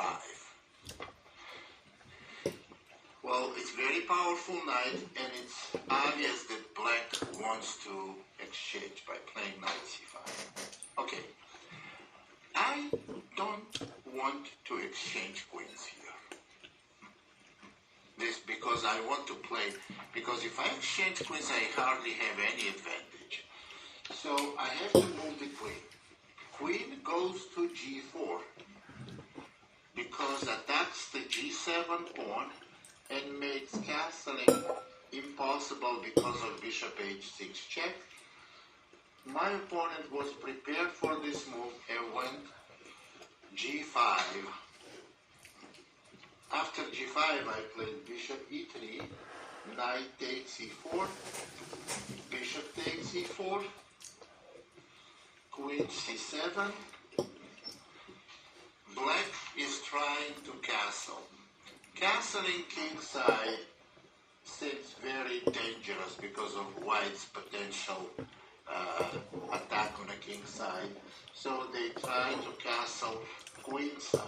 Well, it's very powerful knight, and it's obvious that black wants to exchange by playing knight c5. Okay, I don't want to exchange queens here. This because I want to play, because if I exchange queens, I hardly have any advantage. So I have to move the queen. Queen goes to g4 because attacks the g7 pawn and makes castling impossible because of bishop h6 check. My opponent was prepared for this move and went g5. After g5, I played bishop e3, knight takes e4, bishop takes e4, queen c7. Black is trying to castle. Castling kingside seems very dangerous because of white's potential attack on the king side. So they try to castle queenside.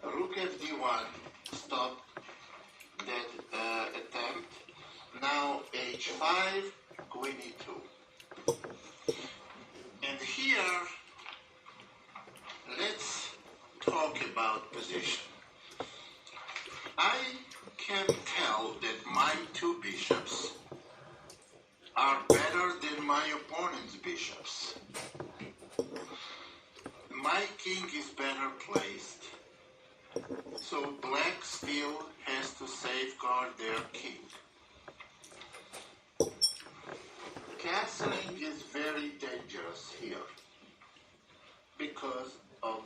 Rook fd1 stopped that attempt. Now h5, queen e2. And here, let's talk about position. I can tell that my two bishops are better than my opponent's bishops. My king is better placed, so black still has to safeguard their king. Castling is very dangerous here because of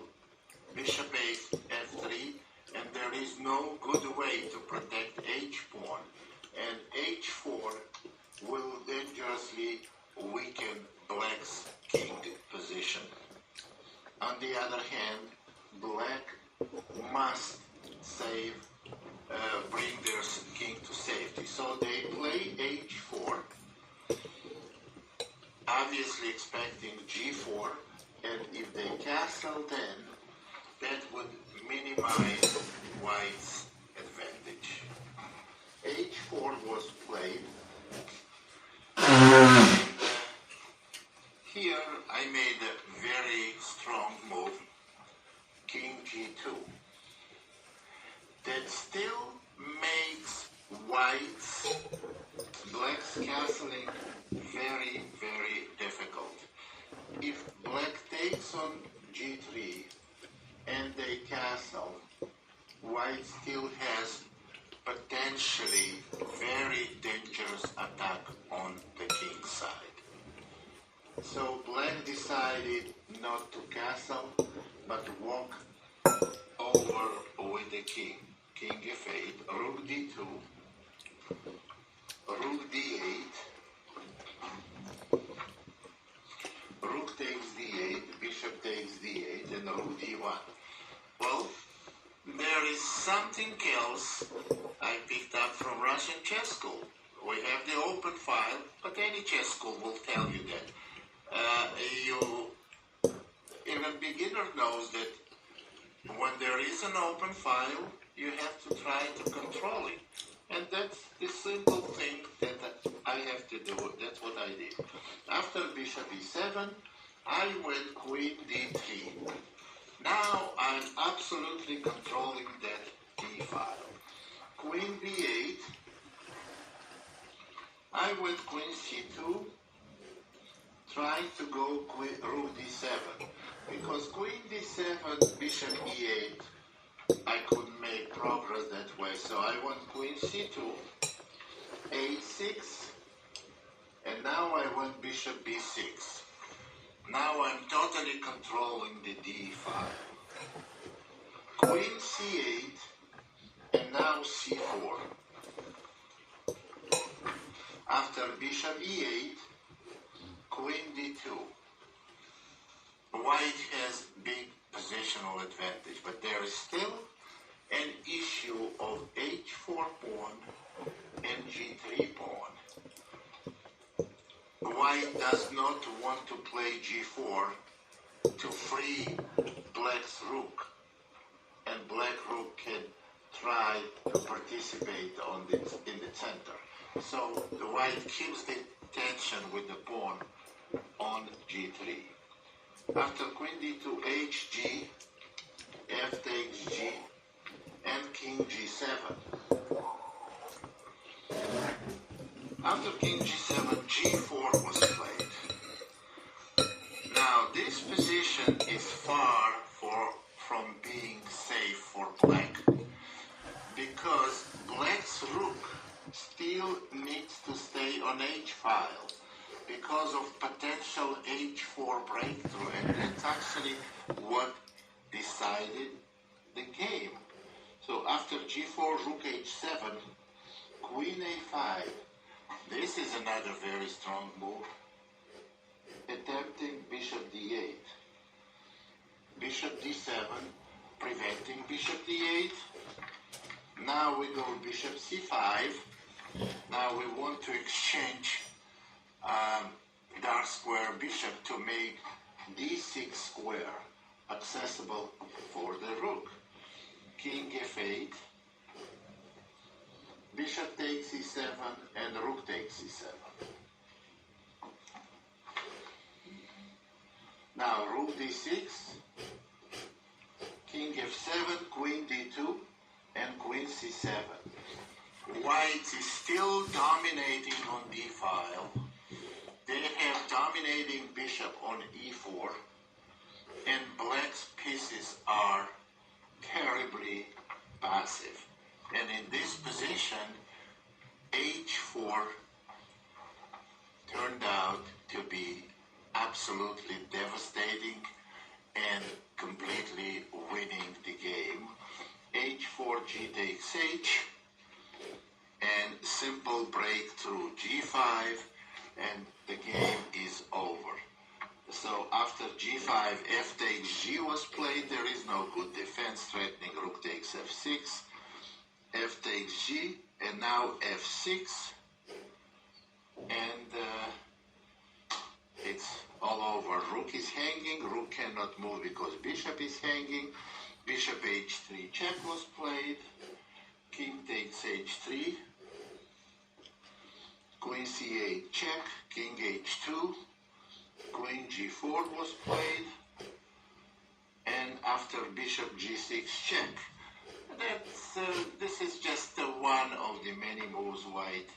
bishop f3, and there is no good way to protect h-pawn, and h4 will dangerously weaken black's king position. On the other hand, black must bring their king to safety. So they play h4, obviously expecting g4, and if they castle then, that would minimize white's advantage. h4 was played. Here I made a very strong move, king g2, that still makes white's black's castling very, very difficult. If black takes on g3 and they castle, white still has potentially very dangerous attack on the king's side. So black decided not to castle, but walk over with the king. King f8, rook d2, rook d8, rook takes d8, bishop takes d8, and rook d1. Well, there is something else I picked up from Russian chess school. We have the open file, but any chess school will tell you that. Even beginner knows that when there is an open file, you have to try to control it. And that's the simple thing that I have to do. That's what I did. After bishop e7, I went queen d3. Now I'm absolutely controlling that d file. Queen b8. I went queen c2, trying to go rook d7. Because queen d7, bishop e8, I couldn't make progress that way. So I went queen c2, a6, and now I went bishop b6. Now I'm totally controlling the d file. Queen c8, and now c4. After bishop e8, queen d2. White has big positional advantage, but there is still an issue of h4 pawn and g3 pawn. White does not want to play g4 to free black's rook, and black rook can try to participate in the center. So the white keeps the tension with the pawn on g3. After queen d2, hg, f takes g, and king g7. After king g7, g4 was played. Now this position is far from being safe for black, because black's rook still needs to stay on h file because of potential h4 breakthrough, and that's actually what decided the game. So after g4, rook h7, queen a5, this is another very strong move, attempting bishop d8, bishop d7, preventing bishop d8. Now we go bishop c5. Now we want to exchange dark square bishop to make d6 square accessible for the rook. King f8, bishop takes e7, and rook takes e7. Now rook d6, king f7, queen d2, and queen c7. White is still dominating on d file. They have dominating bishop on e4, and black's pieces are terribly passive. And in this position, h4 turned out to be absolutely devastating and completely winning the game. h4, g takes h, and simple breakthrough g5, and the game is over. So after g5, f takes g was played. There is no good defense, threatening rook takes f6, f takes g, and now f6, and it's all over. Rook is hanging, rook cannot move because bishop is hanging. Bishop h3 check was played, king takes h3, queen c8 check, king h2, queen g4 was played, and after bishop g6 check. This is just one of the many moves white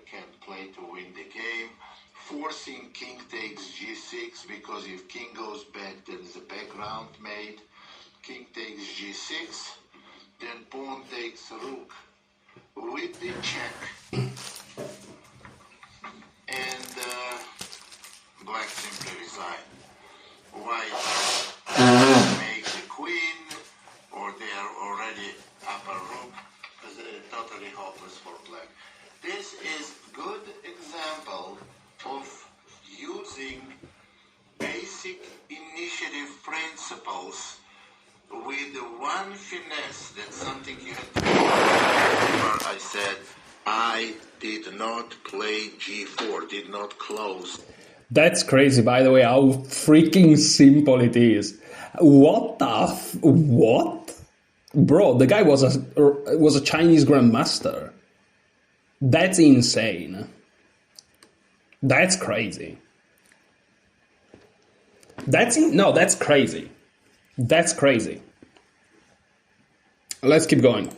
can play to win the game. Forcing king takes g6, because if king goes back, then the background made. King takes g6, then pawn takes rook with the check, and black simply resign. White make the queen, or they are already upper rook, totally hopeless for black. This is good example of using basic initiative principles with one finesse. That's something you have to do. Remember, I said I did not play g4, did not close. That's crazy, by the way, how freaking simple it is. What what? Bro, the guy was a Chinese grandmaster. That's insane. That's crazy. That's crazy. That's crazy. Let's keep going.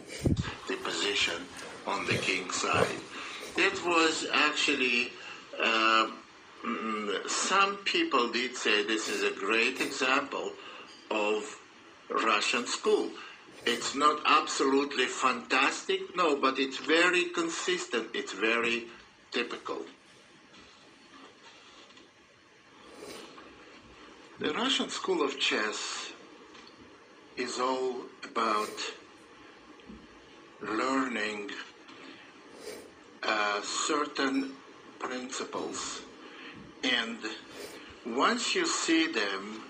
The position on the king side. That was actually, some people did say this is a great example of Russian school. It's not absolutely fantastic, no, but it's very consistent. It's very typical. The Russian school of chess is all about learning certain principles. And once you see them,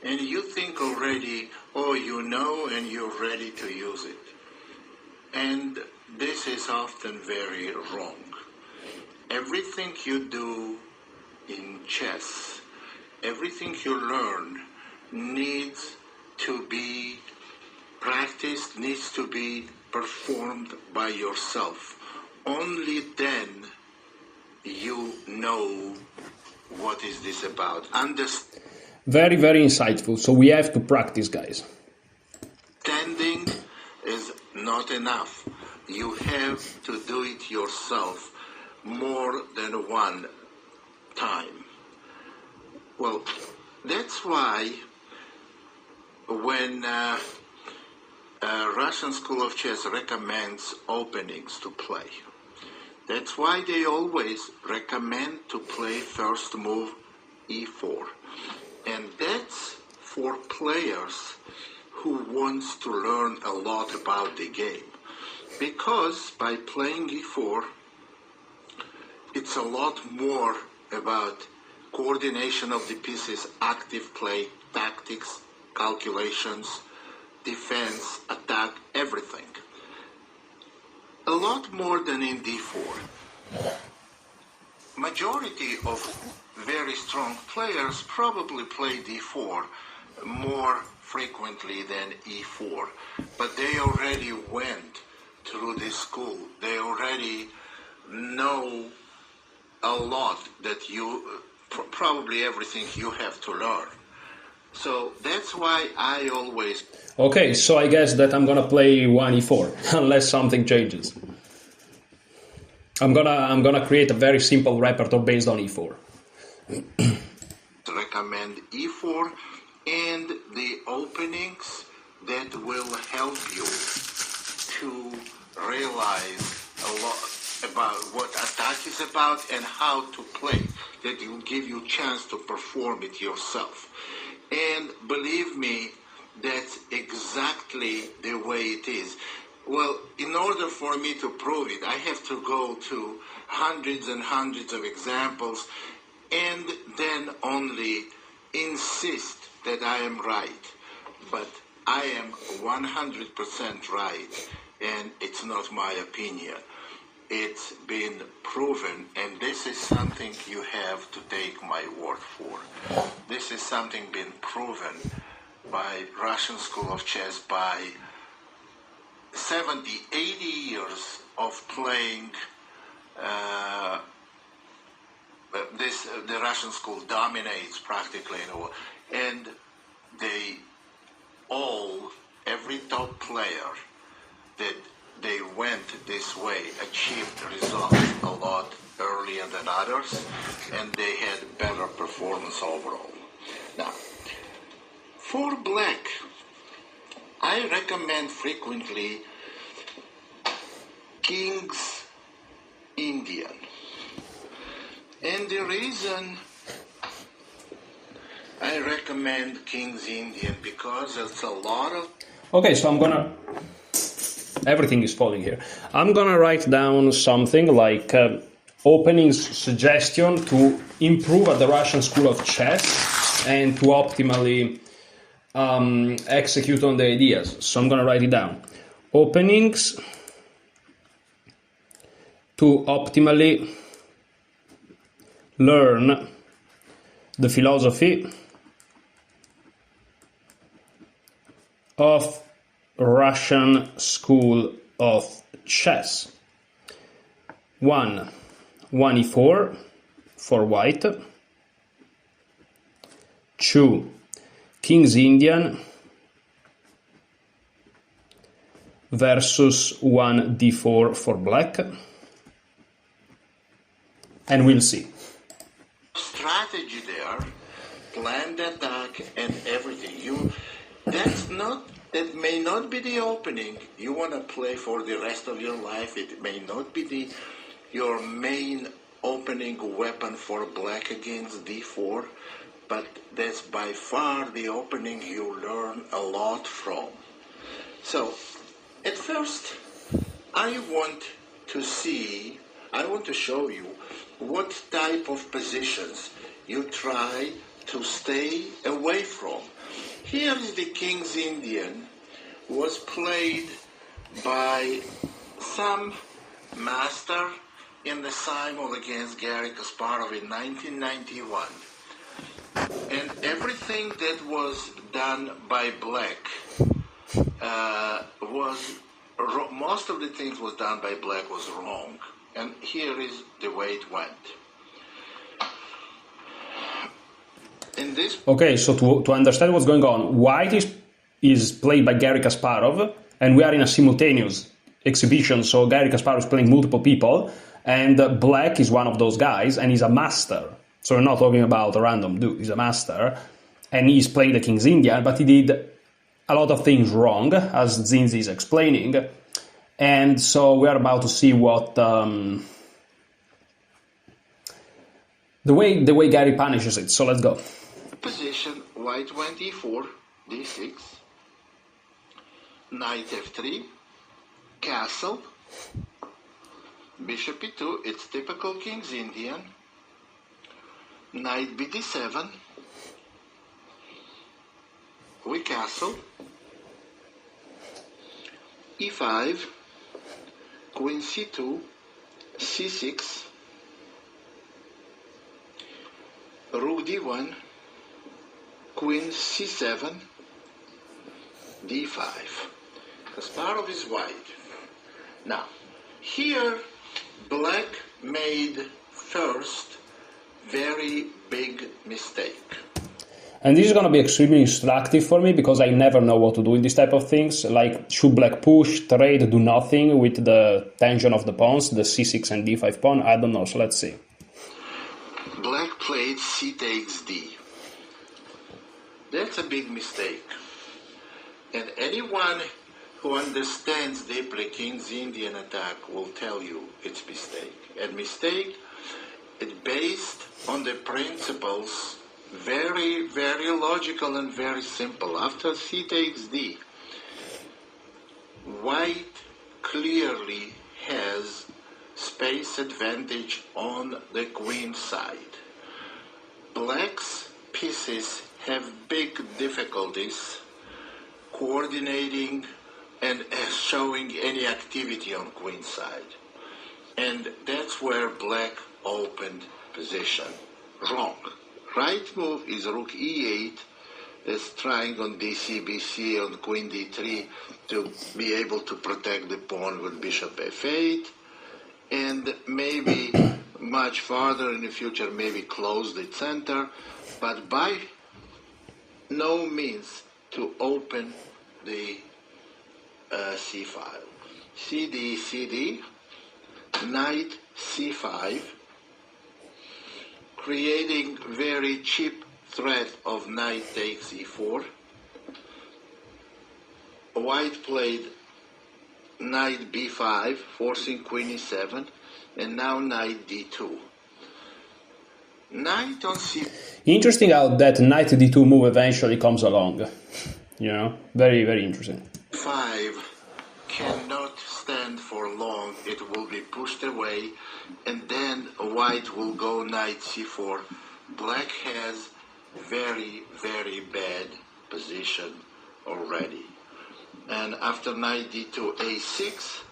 and you think already, oh, you know, and you're ready to use it. And this is often very wrong. Everything you do in chess, everything you learn needs to be practiced, needs to be performed by yourself. Only then you know what is this about. Very, very insightful. So we have to practice, guys. Understanding is not enough. You have to do it yourself more than one time. Well, that's why when Russian School of Chess recommends openings to play, that's why they always recommend to play first move e4. And that's for players who wants to learn a lot about the game. Because by playing e4, it's a lot more about coordination of the pieces, active play, tactics, calculations, defense, attack, everything. A lot more than in d4. Majority of very strong players probably play d4 more frequently than e4, but they already went through this school. They already know a lot that you, probably everything you have to learn. So that's why I always... Okay, so I guess that I'm gonna play 1 e4, unless something changes. I'm gonna create a very simple repertoire based on e4. recommend e4 and the openings that will help you to realize a lot about what attack is about and how to play, that will give you a chance to perform it yourself. And believe me, that's exactly the way it is. Well, in order for me to prove it, I have to go to hundreds and hundreds of examples and then only insist that I am right. But I am 100% right, and it's not my opinion. It's been proven, and this is something you have to take my word for. This is something been proven by Russian School of Chess by 70, 80 years of playing. The Russian school dominates practically in the world, and they all, every top player that they went this way achieved results a lot area than others, and they had better performance overall. Now, for black, I recommend frequently King's Indian. And the reason I recommend King's Indian because it's a lot of... Okay, so everything is falling here. I'm gonna write down something like opening suggestion to improve at the Russian School of Chess and to optimally execute on the ideas. So I'm gonna write it down. Openings to optimally learn the philosophy of Russian School of Chess. 1 e4 for white. 2 King's Indian versus 1 d4 for black. And we'll see. Strategy there, planned attack and everything. That may not be the opening you want to play for the rest of your life. It may not be your main opening weapon for black against d4, but that's by far the opening you learn a lot from. So, at first, I want to show you what type of positions you try to stay away from. Here is the King's Indian, was played by some master in the Simon against Garry Kasparov in 1991. And everything that was done by black most of the things was done by black was wrong. And here is the way it went. Okay, so to understand what's going on, white is played by Garry Kasparov, and we are in a simultaneous exhibition, so Garry Kasparov is playing multiple people, and black is one of those guys, and he's a master. So we're not talking about a random dude, he's a master, and he's playing the King's Indian, but he did a lot of things wrong, as Zinzi is explaining, and so we are about to see what... the way Garry punishes it, so let's go. Position, white went e4, d6, knight f3, castle, bishop e2, it's typical King's Indian, knight bd7, we castle, e5, queen c2, c6, rook d1, queen c7, d5. Kasparov is white. Now, here black made first very big mistake. And this is going to be extremely instructive for me because I never know what to do in this type of things. Like, should black push, trade, do nothing with the tension of the pawns, the c6 and d5 pawn? I don't know, so let's see. Black played c takes d. That's a big mistake. And anyone who understands deeply King's Indian attack will tell you it's mistake. And mistake is based on the principles, very, very logical and very simple. After c takes d, white clearly has space advantage on the queen side. Black's pieces have big difficulties coordinating and showing any activity on queen side. And that's where black opened position. Wrong. Right move is rook e8. That's trying on dc, bc, on queen d3 to be able to protect the pawn with bishop f8. And maybe much farther in the future, maybe close the center, but by no means to open the c file. cd, cd, knight c5, creating very cheap threat of knight takes e4. White played knight b5, forcing queen e7, and now knight d2. Knight on c. Interesting how that knight d2 move eventually comes along. You know, very, very interesting. 5 cannot stand for long. It will be pushed away, and then white will go knight c4. Black has very, very bad position already. And after knight d2, a6,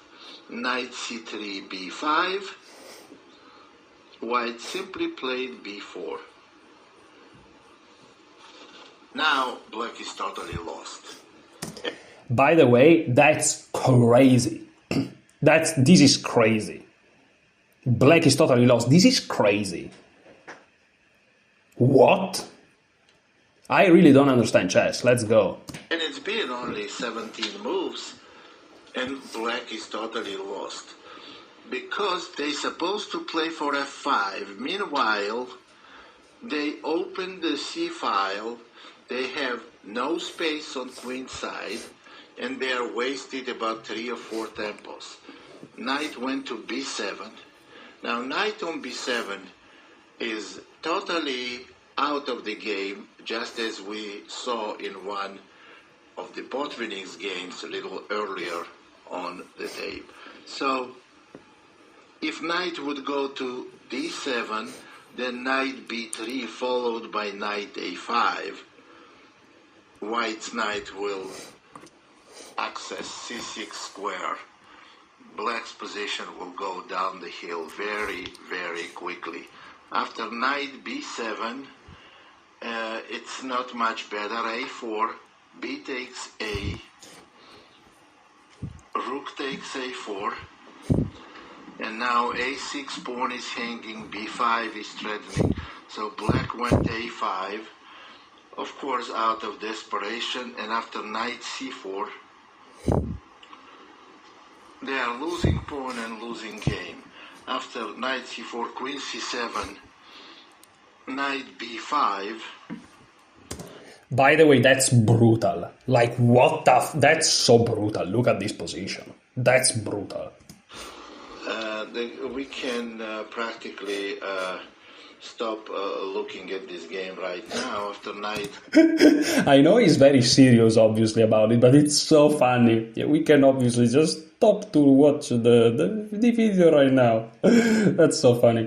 knight c3, b5, white simply played b4. Now black is totally lost. By the way, that's crazy. This is crazy. Black is totally lost. This is crazy. What? I really don't understand chess. Let's go. And it's been only 17 moves, and black is totally lost. Because they're supposed to play for f5. Meanwhile, they open the c file. They have no space on queen side, and they are wasted about 3 or 4 tempos. Knight went to b7. Now knight on b7 is totally out of the game, just as we saw in one of the Botvinnik's games a little earlier on the tape. So if knight would go to d7, then knight b3 followed by knight a5, white's knight will access c6 square. Black's position will go down the hill very, very quickly. After knight b7, it's not much better. a4, b takes a, rook takes a4, and now a6 pawn is hanging, b5 is threatening, so black went a5, of course out of desperation, and after knight c4, they are losing pawn and losing game. After knight c4, queen c7, knight b5. By the way, that's brutal. Like, what the that's so brutal. Look at this position. That's brutal. We can practically stop looking at this game right now after knight. I know he's very serious, obviously, about it, but it's so funny. Yeah, we can obviously just stop to watch the video right now. That's so funny.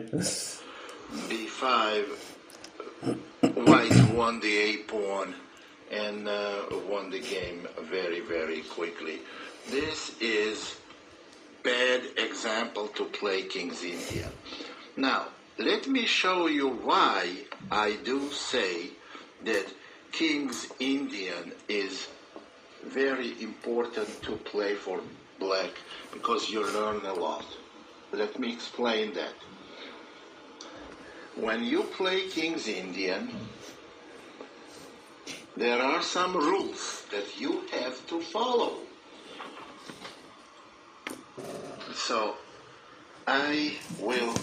b5, white won the a pawn and won the game very, very quickly. This is bad example to play King's Indian. Now, let me show you why I do say that King's Indian is very important to play for black, because you learn a lot. Let me explain that. When you play King's Indian, there are some rules that you have to follow. So I will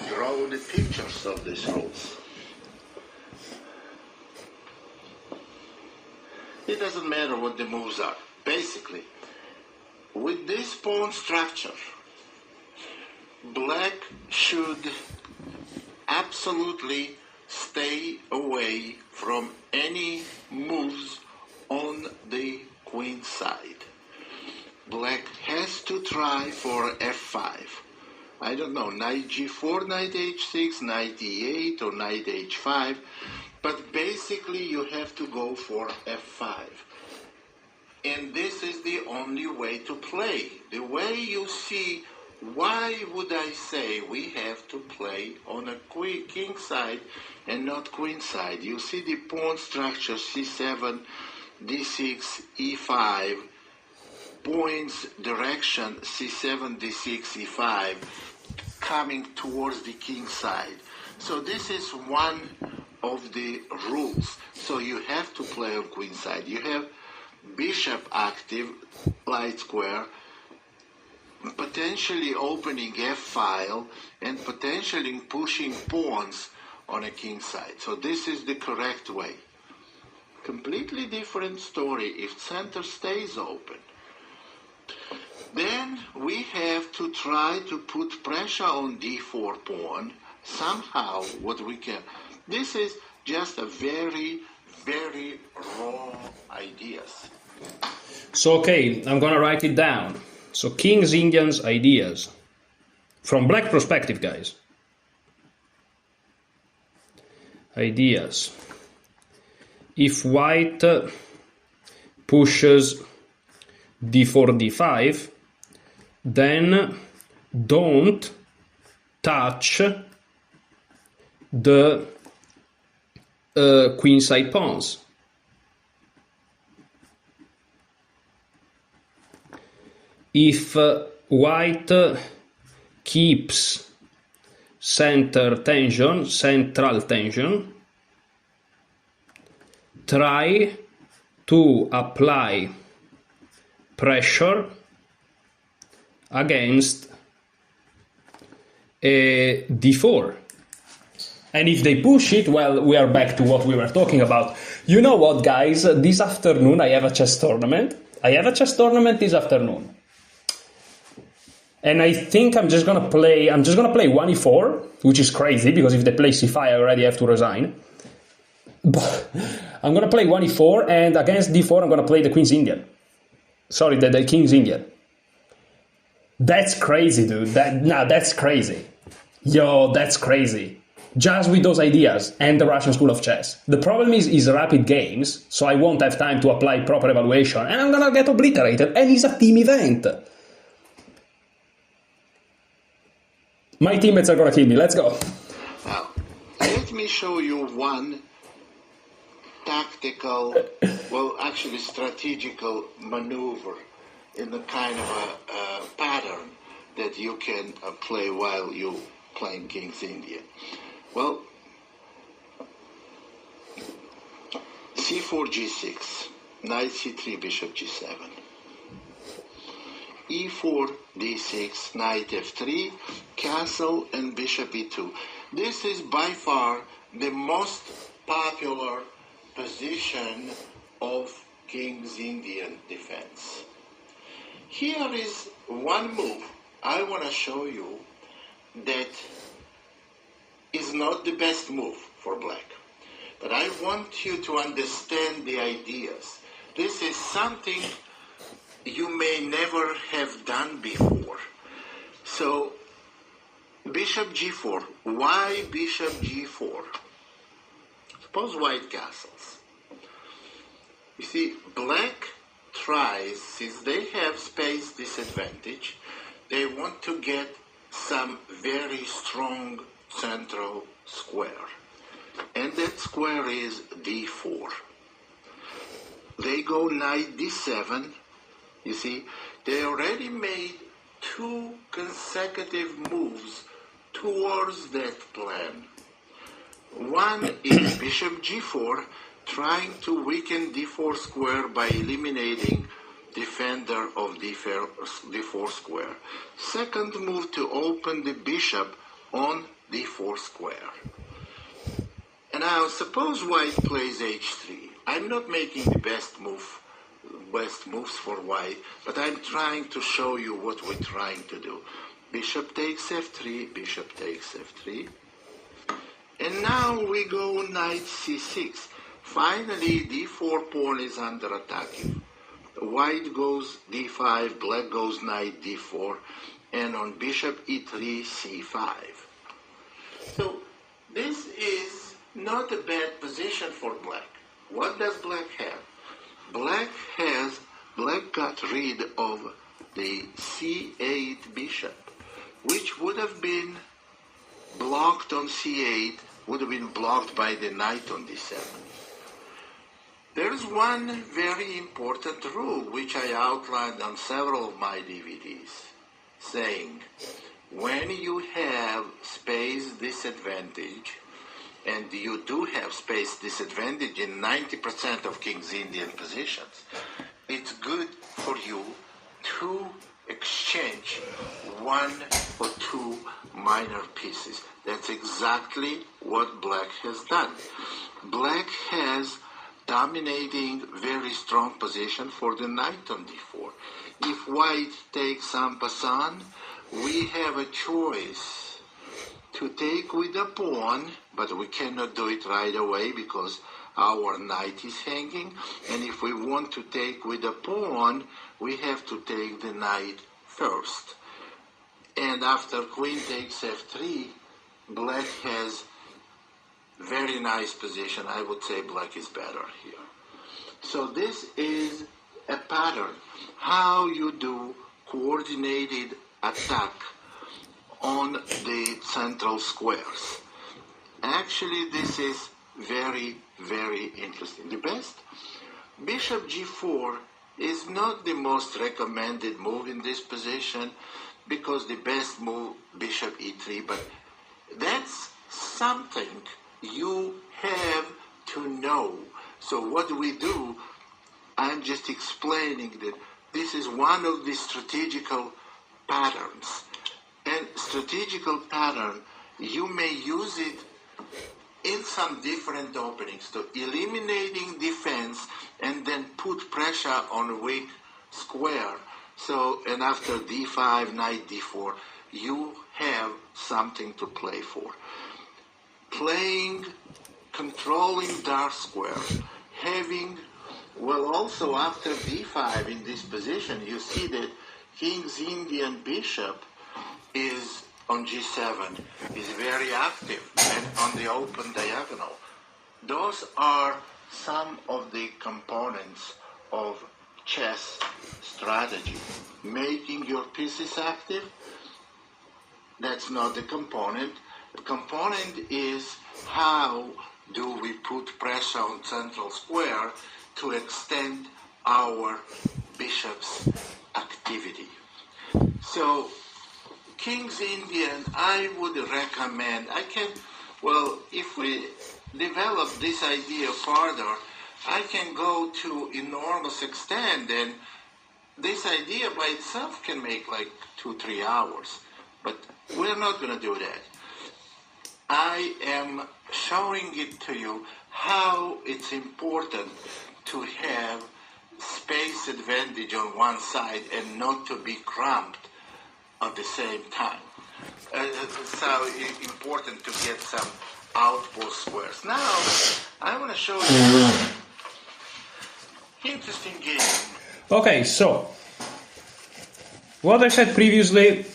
draw the pictures of these rules. It doesn't matter what the moves are. Basically, with this pawn structure, black should absolutely stay away from any moves on the queen side. Black has to try for f5. I don't know, knight g4, knight h6, knight e8, or knight h5, but basically you have to go for f5. And this is the only way to play. The way you see, why would I say we have to play on a king side and not queen side? You see the pawn structure, c7, d6, e5, points direction c7, d6, e5, coming towards the king side. So this is one of the rules. So you have to play on queen side. You have bishop active, light square, potentially opening f-file and potentially pushing pawns on a king side. So this is the correct way. Completely different story if center stays open. Then we have to try to put pressure on d4 pawn somehow. What we can. This is just a very, very raw ideas. So, okay, I'm going to write it down. So, King's Indian's ideas. From black perspective, guys. Ideas. If white pushes d4, d5, then don't touch the queenside pawns. If white keeps central tension, try to apply pressure against a d4. And if they push it, well, we are back to what we were talking about. You know what, guys? This afternoon I have a chess tournament. This afternoon. And I think I'm just gonna play 1e4, which is crazy because if they play c5 I already have to resign. But I'm gonna play 1e4, and against d4 I'm gonna play the Queen's Indian. Sorry, the King's Indian. That's crazy, dude. That's crazy. Yo, that's crazy. Just with those ideas and the Russian School of Chess. The problem is rapid games, so I won't have time to apply proper evaluation, and I'm gonna get obliterated, and it's a team event. My teammates are gonna kill me. Let's go. Now, let me show you one tactical, well, actually strategical maneuver in the kind of a pattern that you can play while you playing King's Indian. Well, c4, g6, knight c3, bishop g7. e4, d6, knight f3, castle, and bishop e2. This is by far the most popular position of King's Indian defense. Here is one move I want to show you that is not the best move for black. But I want you to understand the ideas. This is something you may never have done before. So, bishop g4. Why bishop g4? Suppose white castles. You see, black tries, since they have space disadvantage, they want to get some very strong central square. And that square is d4. They go knight d7. You see, they already made two consecutive moves towards that plan. One is bishop g4, trying to weaken d4 square by eliminating defender of d4 square. Second move to open the bishop on d4 square. And now suppose white plays h3. I'm not making the best moves for white, but I'm trying to show you what we're trying to do. Bishop takes f3, bishop takes f3. And now we go knight c6. Finally, d4 pawn is under attack. White goes d5, black goes knight d4, and on bishop e3, c5. So this is not a bad position for black. What does black have? Black got rid of the c8 bishop, which would have been blocked on c8, would have been blocked by the knight on d7. There's one very important rule which I outlined on several of my DVDs, saying when you have space disadvantage, and you do have space disadvantage in 90% of King's Indian positions, it's good for you to exchange one or two minor pieces. That's exactly what black has done. Black has dominating very strong position for the knight on d4. If white takes en passant, we have a choice to take with the pawn, but we cannot do it right away because our knight is hanging. And if we want to take with the pawn, we have to take the knight first. And after queen takes f3, black has very nice position. I would say black is better here. So this is a pattern, how you do coordinated attack on the central squares. Actually, this is very, very interesting. The best, bishop g4 is not the most recommended move in this position because the best move, bishop e3, but that's something you have to know. So what do we do? I'm just explaining that this is one of the strategical patterns. And strategical pattern, you may use it in some different openings to eliminating defense and then put pressure on a weak square. So, and after d5, knight d4, you have something to play for. Playing, controlling dark square, having, well, also after d5 in this position, you see that King's Indian bishop is on g7, is very active and on the open diagonal. Those are some of the components of chess strategy. Making your pieces active, that's not the component. The component is how do we put pressure on central square to extend our bishop's activity. So King's Indian, I would recommend, if we develop this idea further, I can go to enormous extent, and this idea by itself can make like 2-3 hours, but we're not going to do that. I am showing it to you how it's important to have space advantage on one side and not to be cramped at the same time. It's so important to get some outpost squares. Now, I want to show you an interesting game. Okay, so what I said previously,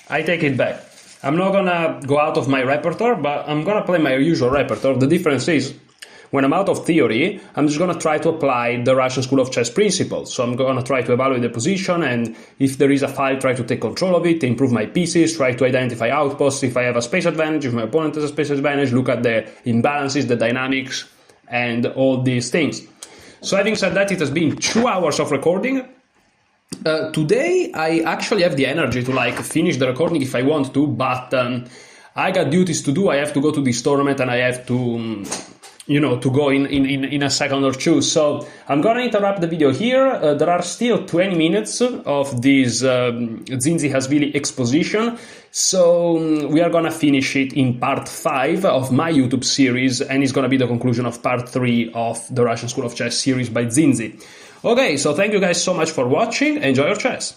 I take it back. I'm not gonna go out of my repertoire, but I'm gonna play my usual repertoire. The difference is, when I'm out of theory, I'm just gonna try to apply the Russian School of Chess principles. So I'm gonna try to evaluate the position, and if there is a file, try to take control of it, improve my pieces, try to identify outposts, if I have a space advantage, if my opponent has a space advantage, look at the imbalances, the dynamics, and all these things. So having said that, it has been 2 hours of recording. Today, I actually have the energy to finish the recording if I want to, but I got duties to do. I have to go to this tournament and I have to, to go in a second or two. So I'm going to interrupt the video here. There are still 20 minutes of this Dzyinzyhashvili exposition. So we are going to finish it in part 5 of my YouTube series, and it's going to be the conclusion of part 3 of the Russian School of Chess series by Dzyinzy. Okay, so thank you guys so much for watching. Enjoy your chess!